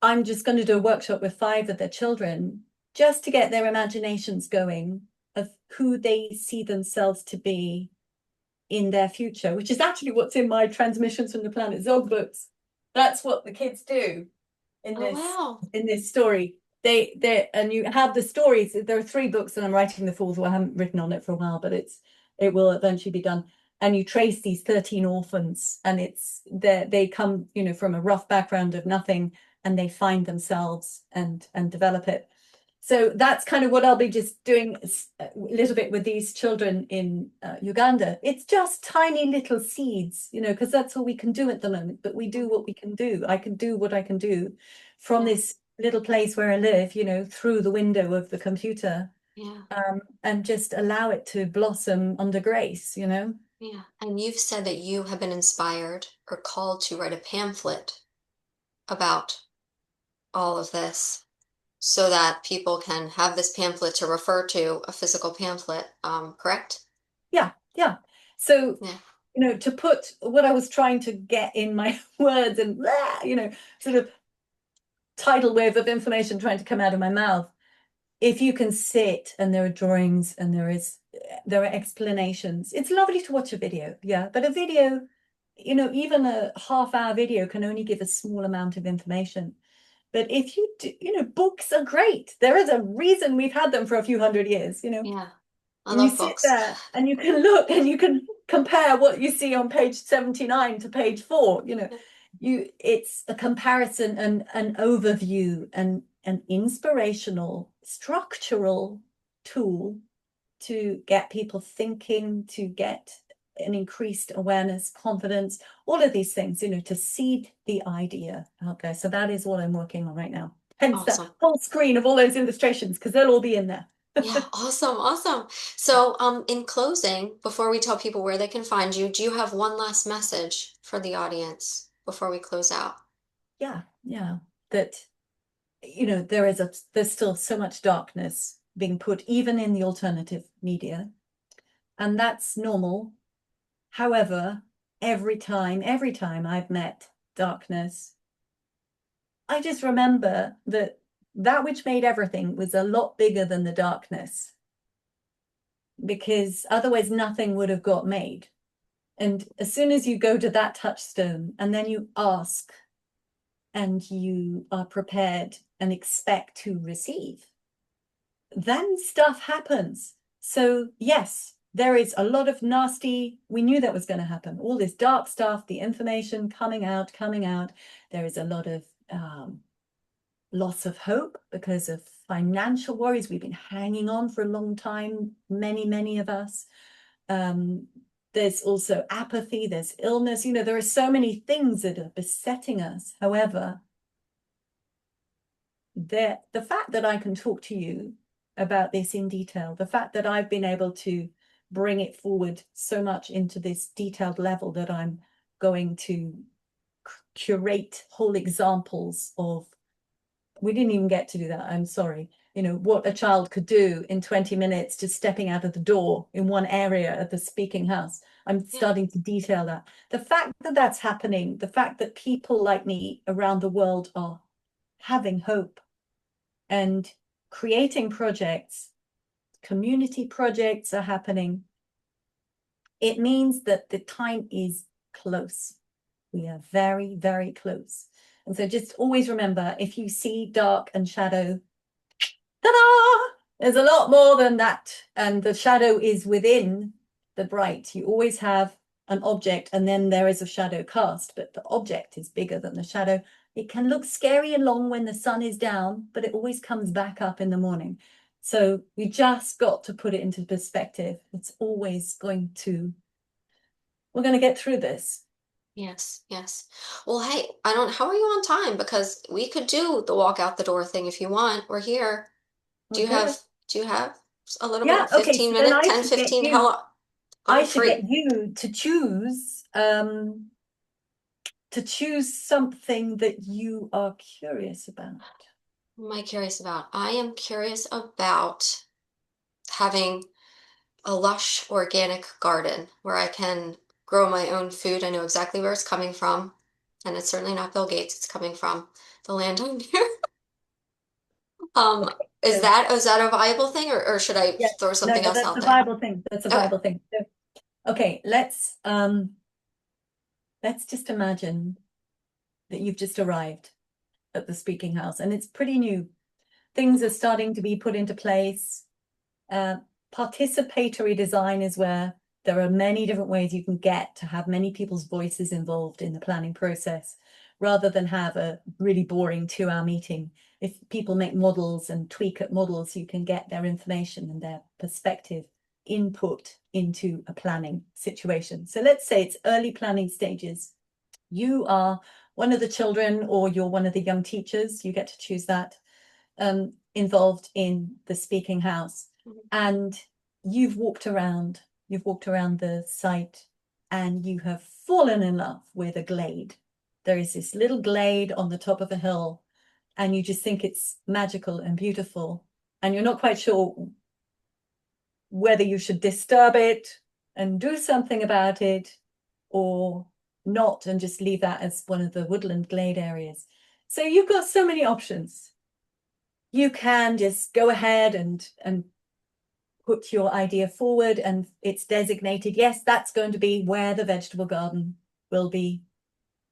I'm just going to do a workshop with 5 of their children just to get their imaginations going of who they see themselves to be in their future, which is actually what's in my Transmissions from the Planet Zog books. That's what the kids do in Oh this wow. in this story. They and you have the stories. There are 3 books, and I'm writing the 4th one. I haven't written on it for a while, but it will eventually be done. And you trace these 13 orphans, and they come, from a rough background of nothing, and they find themselves and develop it. So that's kind of what I'll be just doing a little bit with these children in Uganda. It's just tiny little seeds, because that's all we can do at the moment. But we do what we can do. I can do what I can do from Yeah. this little place where I live, through the window of the computer, Yeah. and just allow it to blossom under grace. Yeah. And you've said that you have been inspired or called to write a pamphlet about all of this so that people can have this pamphlet to refer to, a physical pamphlet, correct? Yeah, yeah. So, Yeah. to put what I was trying to get in my words and, sort of tidal wave of information trying to come out of my mouth. if you can sit and there are drawings and there are explanations, it's lovely to watch a video, yeah. But a video, you know, even a half-hour video can only give a small amount of information. But if you do, you know, books are great. There is a reason we've had them for a few hundred years, you know. Yeah, I And you love sit books. there and you can look and you can compare what you see on page 79 to page 4, you know. It's a comparison and an overview and an inspirational, structural tool to get people thinking, to get an increased awareness, confidence, all of these things, you know, to seed the idea out there. So that is what I'm working on right now. Hence the Awesome. whole screen of all those illustrations, because they'll all be in there. Yeah, awesome, awesome. So, in closing, before we tell people where they can find you, do you have one last message for the audience before we close out? Yeah, yeah. That, you know, there's still so much darkness being put even in the alternative media, and that's normal. However, every time I've met darkness, I just remember that that which made everything was a lot bigger than the darkness, because otherwise nothing would have got made. And as soon as you go to that touchstone and then you ask and you are prepared and expect to receive, then stuff happens. So yes, there is a lot of nasty, we knew that was going to happen. All this dark stuff, the information coming out. There is a lot of loss of hope because of financial worries. We've been hanging on for a long time, many of us. There's also apathy, there's illness, you know, there are so many things that are besetting us. However, the fact that I can talk to you about this in detail, the fact that I've been able to bring it forward so much into this detailed level that I'm going to curate whole examples of, we didn't even get to do that, I'm sorry, you know, what a child could do in 20 minutes just stepping out of the door in one area at the speaking house. I'm Yeah. starting to detail that. The fact that that's happening, the fact that people like me around the world are having hope and creating projects, community projects are happening, it means that the time is close. We are very close. And so just always remember, if you see dark and shadow, ta-da! There's a lot more than that. And the shadow is within the bright. You always have an object and then there is a shadow cast, but the object is bigger than the shadow. It can look scary and long when the sun is down, but it always comes back up in the morning. So we just got to put it into perspective. It's always we're going to get through this. Yes, yes. Well, hey, how are you on time? Because we could do the walk out the door thing if you want. We're here. Do you Okay. do you have a little Yeah, bit, okay. 15 So then minute, 10, 15? I I'm should get free. you to choose something that you are curious about. What am I curious about? I am curious about having a lush organic garden where I can grow my own food. I know exactly where it's coming from, and it's certainly not Bill Gates. It's coming from the landowner. Um, So, is that a viable thing, or should I yeah, throw no, something no, else that's out a there? viable thing. That's a Okay. viable thing. So, okay, let's just imagine that you've just arrived at the speaking house and it's pretty new. Things are starting to be put into place. Participatory design is where there are many different ways you can get to have many people's voices involved in the planning process, rather than have a really boring 2-hour meeting. If people make models and tweak at models, you can get their information and their perspective input into a planning situation. So let's say it's early planning stages. You are one of the children or you're one of the young teachers, you get to choose that, involved in the speaking house. Mhm. And you've walked around the site and you have fallen in love with a glade. There is this little glade on the top of a hill and you just think it's magical and beautiful. And you're not quite sure whether you should disturb it and do something about it or not and just leave that as one of the woodland glade areas. So you've got so many options. you can just go ahead and put your idea forward, and it's designated, yes, that's going to be where the vegetable garden will be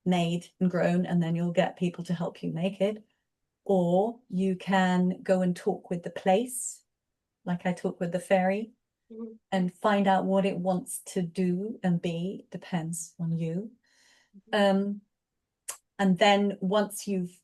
made and grown, and then you'll get people to help you make it. Or you can go and talk with the place, like I talked with the fairy, Mhm. and find out what it wants to do and be, depends on you. And then once you've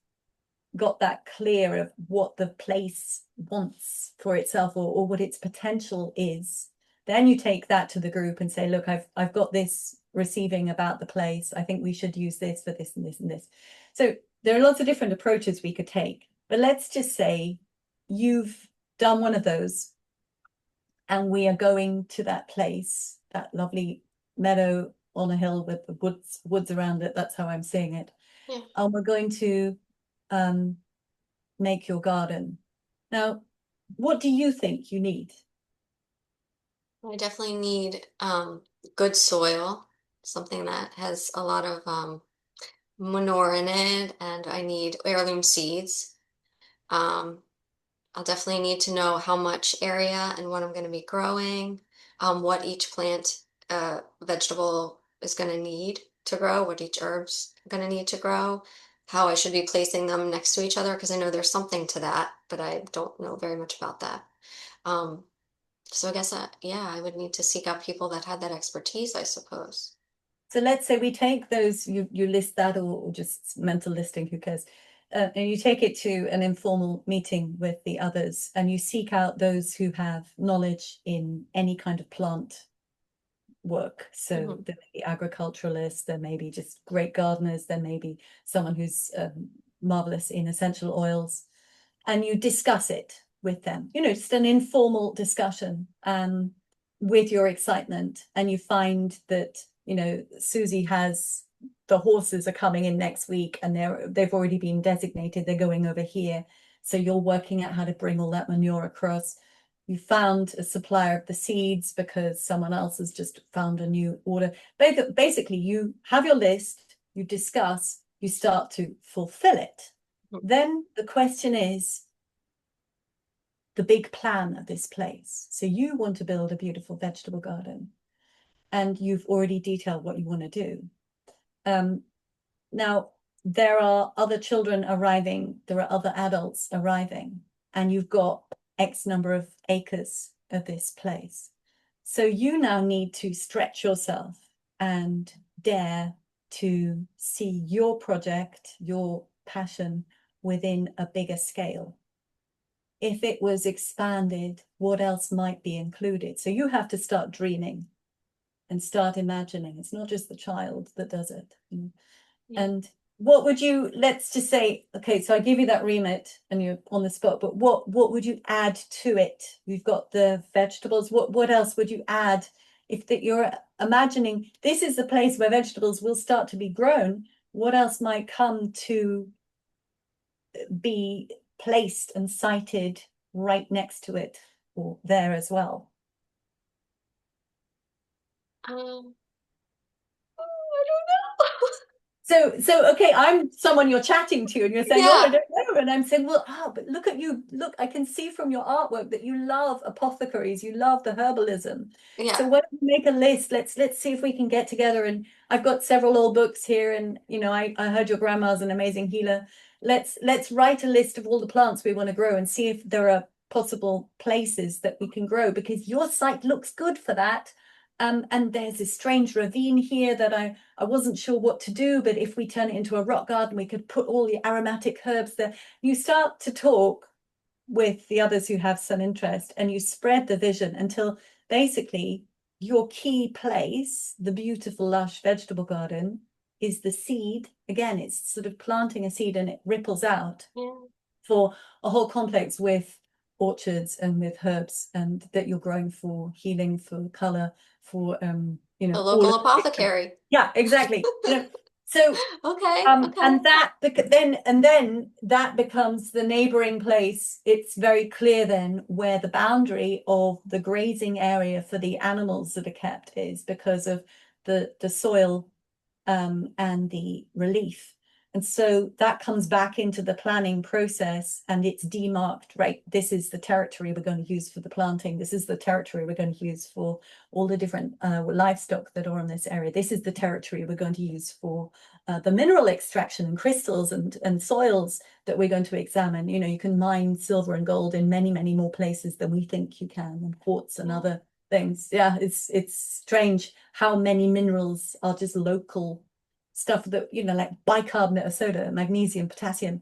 got that clear of what the place wants for itself, or what its potential is, then you take that to the group and say, look, I've got this receiving about the place. I think we should use this for this and this and this. So there are lots of different approaches we could take. But let's just say you've done one of those, and we are going to that place, that lovely meadow on a hill with the woods around it. That's how I'm seeing it. Yeah, And we're going to um, make your garden. Now, what do you think you need? I definitely need good soil, something that has a lot of manure in it, and I need heirloom seeds. Um, I'll definitely need to know how much area and what I'm going to be growing, what each plant, vegetable is going to need to grow, what each herb's going to need to grow, how I should be placing them next to each other, because I know there's something to that, but I don't know very much about that. Um, so I guess yeah, I would need to seek out people that had that expertise, I suppose. So let's say we take those, you list that, or just mental listing, who cares? And you take it to an informal meeting with the others, and you seek out those who have knowledge in any kind of plant work. So Hmm. there may be agriculturalists, there may be just great gardeners, there may be someone who's marvelous in essential oils, and you discuss it with them, just an informal discussion, with your excitement, and you find that, Susie has, the horses are coming in next week, and they've already been designated, they're going over here. So you're working out how to bring all that manure across. You found a supplier of the seeds because someone else has just found a new order. Basically, you have your list, you discuss, you start to fulfill it. Then the question is the big plan of this place. So you want to build a beautiful vegetable garden, and you've already detailed what you want to do. Now, there are other children arriving, there are other adults arriving, and you've got X number of acres of this place. So you now need to stretch yourself and dare to see your project, your passion, within a bigger scale. If it was expanded, what else might be included? So you have to start dreaming and start imagining. It's not just the child that does it. Yeah. And what would you, let's just say, okay, so I give you that remit and you're on the spot, but what would you add to it? We've got the vegetables. What else would you add if that you're imagining this is the place where vegetables will start to be grown? What else might come to be placed and sited right next to it or there as well? Oh, I don't So okay, I'm someone you're chatting to, and you're know. saying, "Oh, I Yeah, don't know," and I'm saying, "Well, but look at you. Look, I can see from your artwork that you love apothecaries, you love the herbalism. yeah, So why don't we make a list? Let's see if we can get together. And I've got several old books here, and I heard your grandma's an amazing healer. Let's write a list of all the plants we want to grow and see if there are possible places that we can grow, because your site looks good for that. And there's this strange ravine here that I wasn't sure what to do, but if we turn it into a rock garden, we could put all the aromatic herbs there." You start to talk with the others who have some interest, and you spread the vision until basically your key place, the beautiful, lush vegetable garden, is the seed. Again, it's sort of planting a seed and it ripples out yeah. for a whole complex with orchards and with herbs, and that you're growing for healing, for color, for The all local of the different. apothecary. Yeah, exactly. So Okay, okay. and then that becomes the neighboring place. It's very clear then where the boundary of the grazing area for the animals that are kept is, because of the soil and the relief. And so that comes back into the planning process, and it's demarked, right? This is the territory we're going to use for the planting. This is the territory we're going to use for all the different livestock that are in this area. This is the territory we're going to use for the mineral extraction and crystals and soils that we're going to examine. You know, you can mine silver and gold in many, many more places than we think you can, and quartz and other things. Yeah, it's strange how many minerals are just local stuff that, you know, like bicarbonate of soda, magnesium, potassium.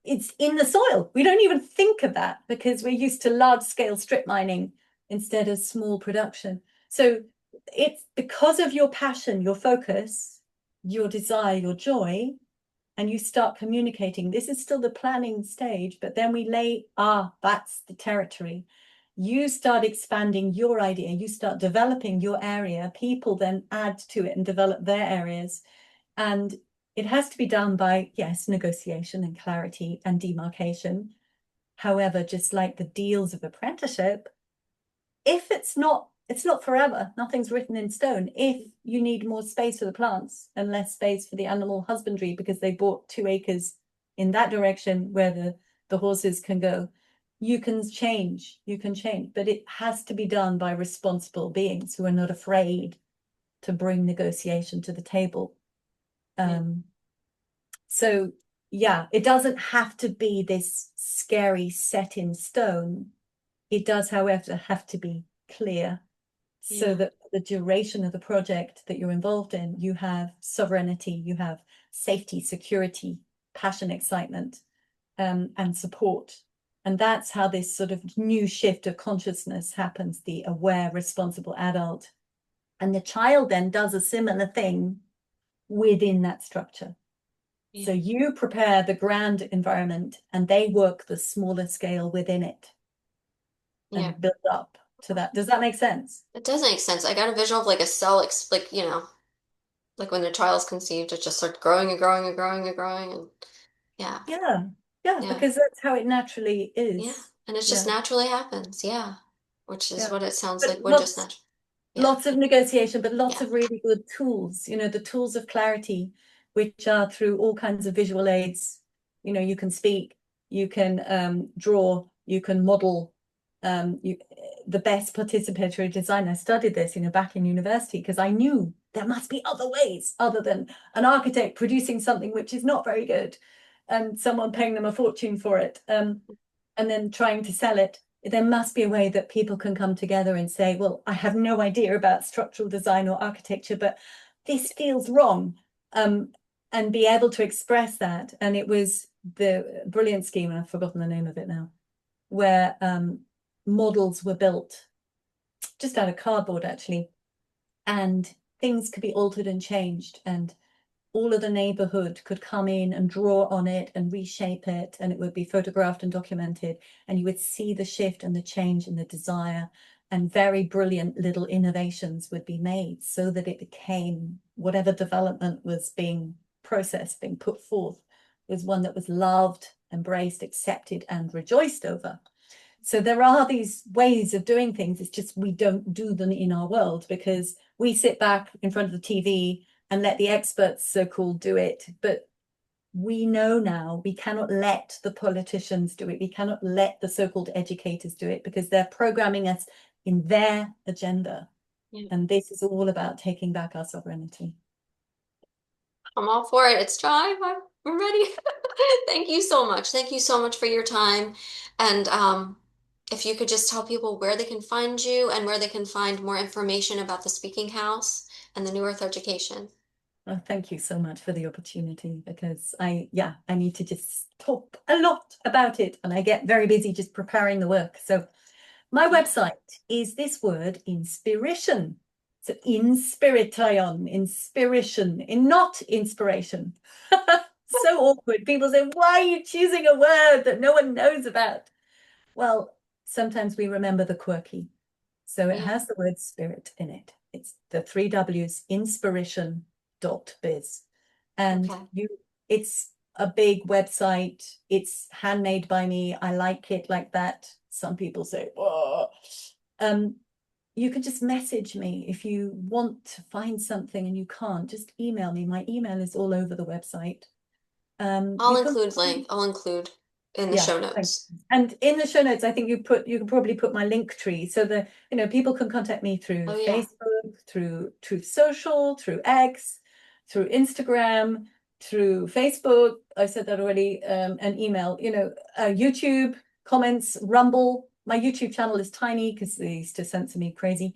It's in the soil. We don't even think of that because we're used to large scale strip mining instead of small production. So it's because of your passion, your focus, your desire, your joy, and you start communicating. This is still the planning stage, but then we lay, that's the territory. You start expanding your idea, you start developing your area, people then add to it and develop their areas. And it has to be done by, yes, negotiation and clarity and demarcation. However, just like the deals of apprenticeship, if it's not forever. Nothing's written in stone. If you need more space for the plants and less space for the animal husbandry because they bought 2 acres in that direction where the horses can go, you can change, but it has to be done by responsible beings who are not afraid to bring negotiation to the table. So yeah, it doesn't have to be this scary set in stone. It does, however, have to be clear so that the duration of the project that you're involved in, you have sovereignty, you have safety, security, passion, excitement, and support. And that's how this sort of new shift of consciousness happens, the aware, responsible adult. And the child then does a similar thing within that structure. So you prepare the grand environment and they work the smaller scale within it and build up to that. Does that make sense? It does make sense. I got a visual of like a cell, like, you know, like when the child's conceived, it just starts growing and growing and growing and growing. And yeah, Yeah, yeah, because that's how it naturally yeah. is. And it just Yeah, naturally happens. Yeah. Which is yeah. what it sounds But like would just natural. Yeah, lots of negotiation, but lots yeah, of really good tools, you know, the tools of clarity, which are through all kinds of visual aids. You know, you can speak, you can draw, you can model. The best participatory design. I studied this, you know, back in university because I knew there must be other ways other than an architect producing something which is not very good and someone paying them a fortune for it, and then trying to sell it. There must be a way that people can come together and say, well, I have no idea about structural design or architecture, but this feels wrong, and be able to express that. And it was the brilliant scheme, and I've forgotten the name of it now, where models were built just out of cardboard, actually, and things could be altered and changed, and all of the neighborhood could come in and draw on it and reshape it, and it would be photographed and documented, and you would see the shift and the change and the desire, and very brilliant little innovations would be made so that it became whatever development was being processed, being put forth, was one that was loved, embraced, accepted, and rejoiced over. So there are these ways of doing things. It's just we don't do them in our world because we sit back in front of the TV and let the experts, so-called, do it. But we know now we cannot let the politicians do it. We cannot let the so-called educators do it because they're programming us in their agenda. yeah. And this is all about taking back our sovereignty. I'm all for it. It's time. I'm ready. Thank you so much. Thank you so much for your time. And if you could just tell people where they can find you and where they can find more information about the Speaking House and the New Earth Education. Well, thank you so much for the opportunity because I need to just talk a lot about it and I get very busy just preparing the work. So my Yeah. website is this word, inspiration. So inspiration, in not inspiration. So awkward. People say, why are you choosing a word that no one knows about? Well, sometimes we remember the quirky. So it Yeah. has the word spirit in it. It's the 3 W's, inspiration.biz. And Okay. it's a big website. It's handmade by me. I like it like that. Some people say, oh. You can just message me if you want to find something and you can't. Just email me. My email is all over the website. You can, I'll include in the yeah, show thank notes. you. And in the show notes, I think you can probably put my link tree so that people can contact me through Oh yeah. Facebook, through Truth Social, through X, through Instagram, through Facebook. I said that already, and email. YouTube comments, Rumble. My YouTube channel is tiny because they used to censor me crazy.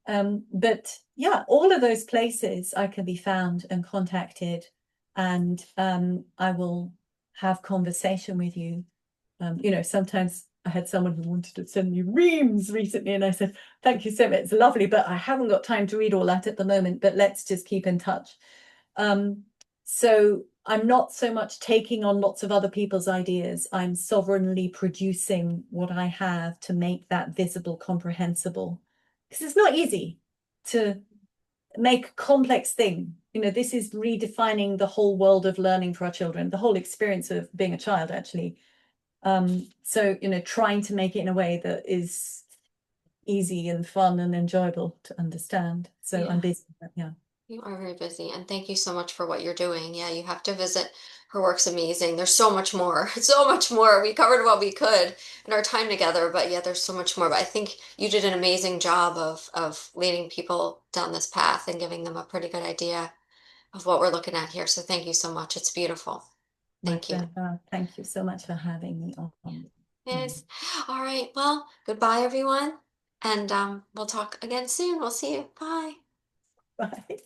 But yeah, all of those places I can be found and contacted, and I will have conversation with you. Sometimes I had someone who wanted to send me reams recently, and I said, thank you so much, it's lovely, but I haven't got time to read all that at the moment, but let's just keep in touch. So I'm not so much taking on lots of other people's ideas. I'm sovereignly producing what I have to make that visible, comprehensible. Because it's not easy to make a complex thing. This is redefining the whole world of learning for our children, the whole experience of being a child, actually. So, trying to make it in a way that is easy and fun and enjoyable to understand. So I'm Yeah. busy, yeah. You are very busy, and thank you so much for what you're doing. Yeah, you have to visit. Her work's amazing. There's so much more. So much more. We covered what we could in our time together, but yeah, there's so much more. But I think you did an amazing job of leading people down this path and giving them a pretty good idea of what we're looking at here. So thank you so much. It's beautiful. My Thank you. pleasure. Thank you so much for having me Yeah. on. Yes. All right. Well, goodbye, everyone. And we'll talk again soon. We'll see you. Bye. Bye.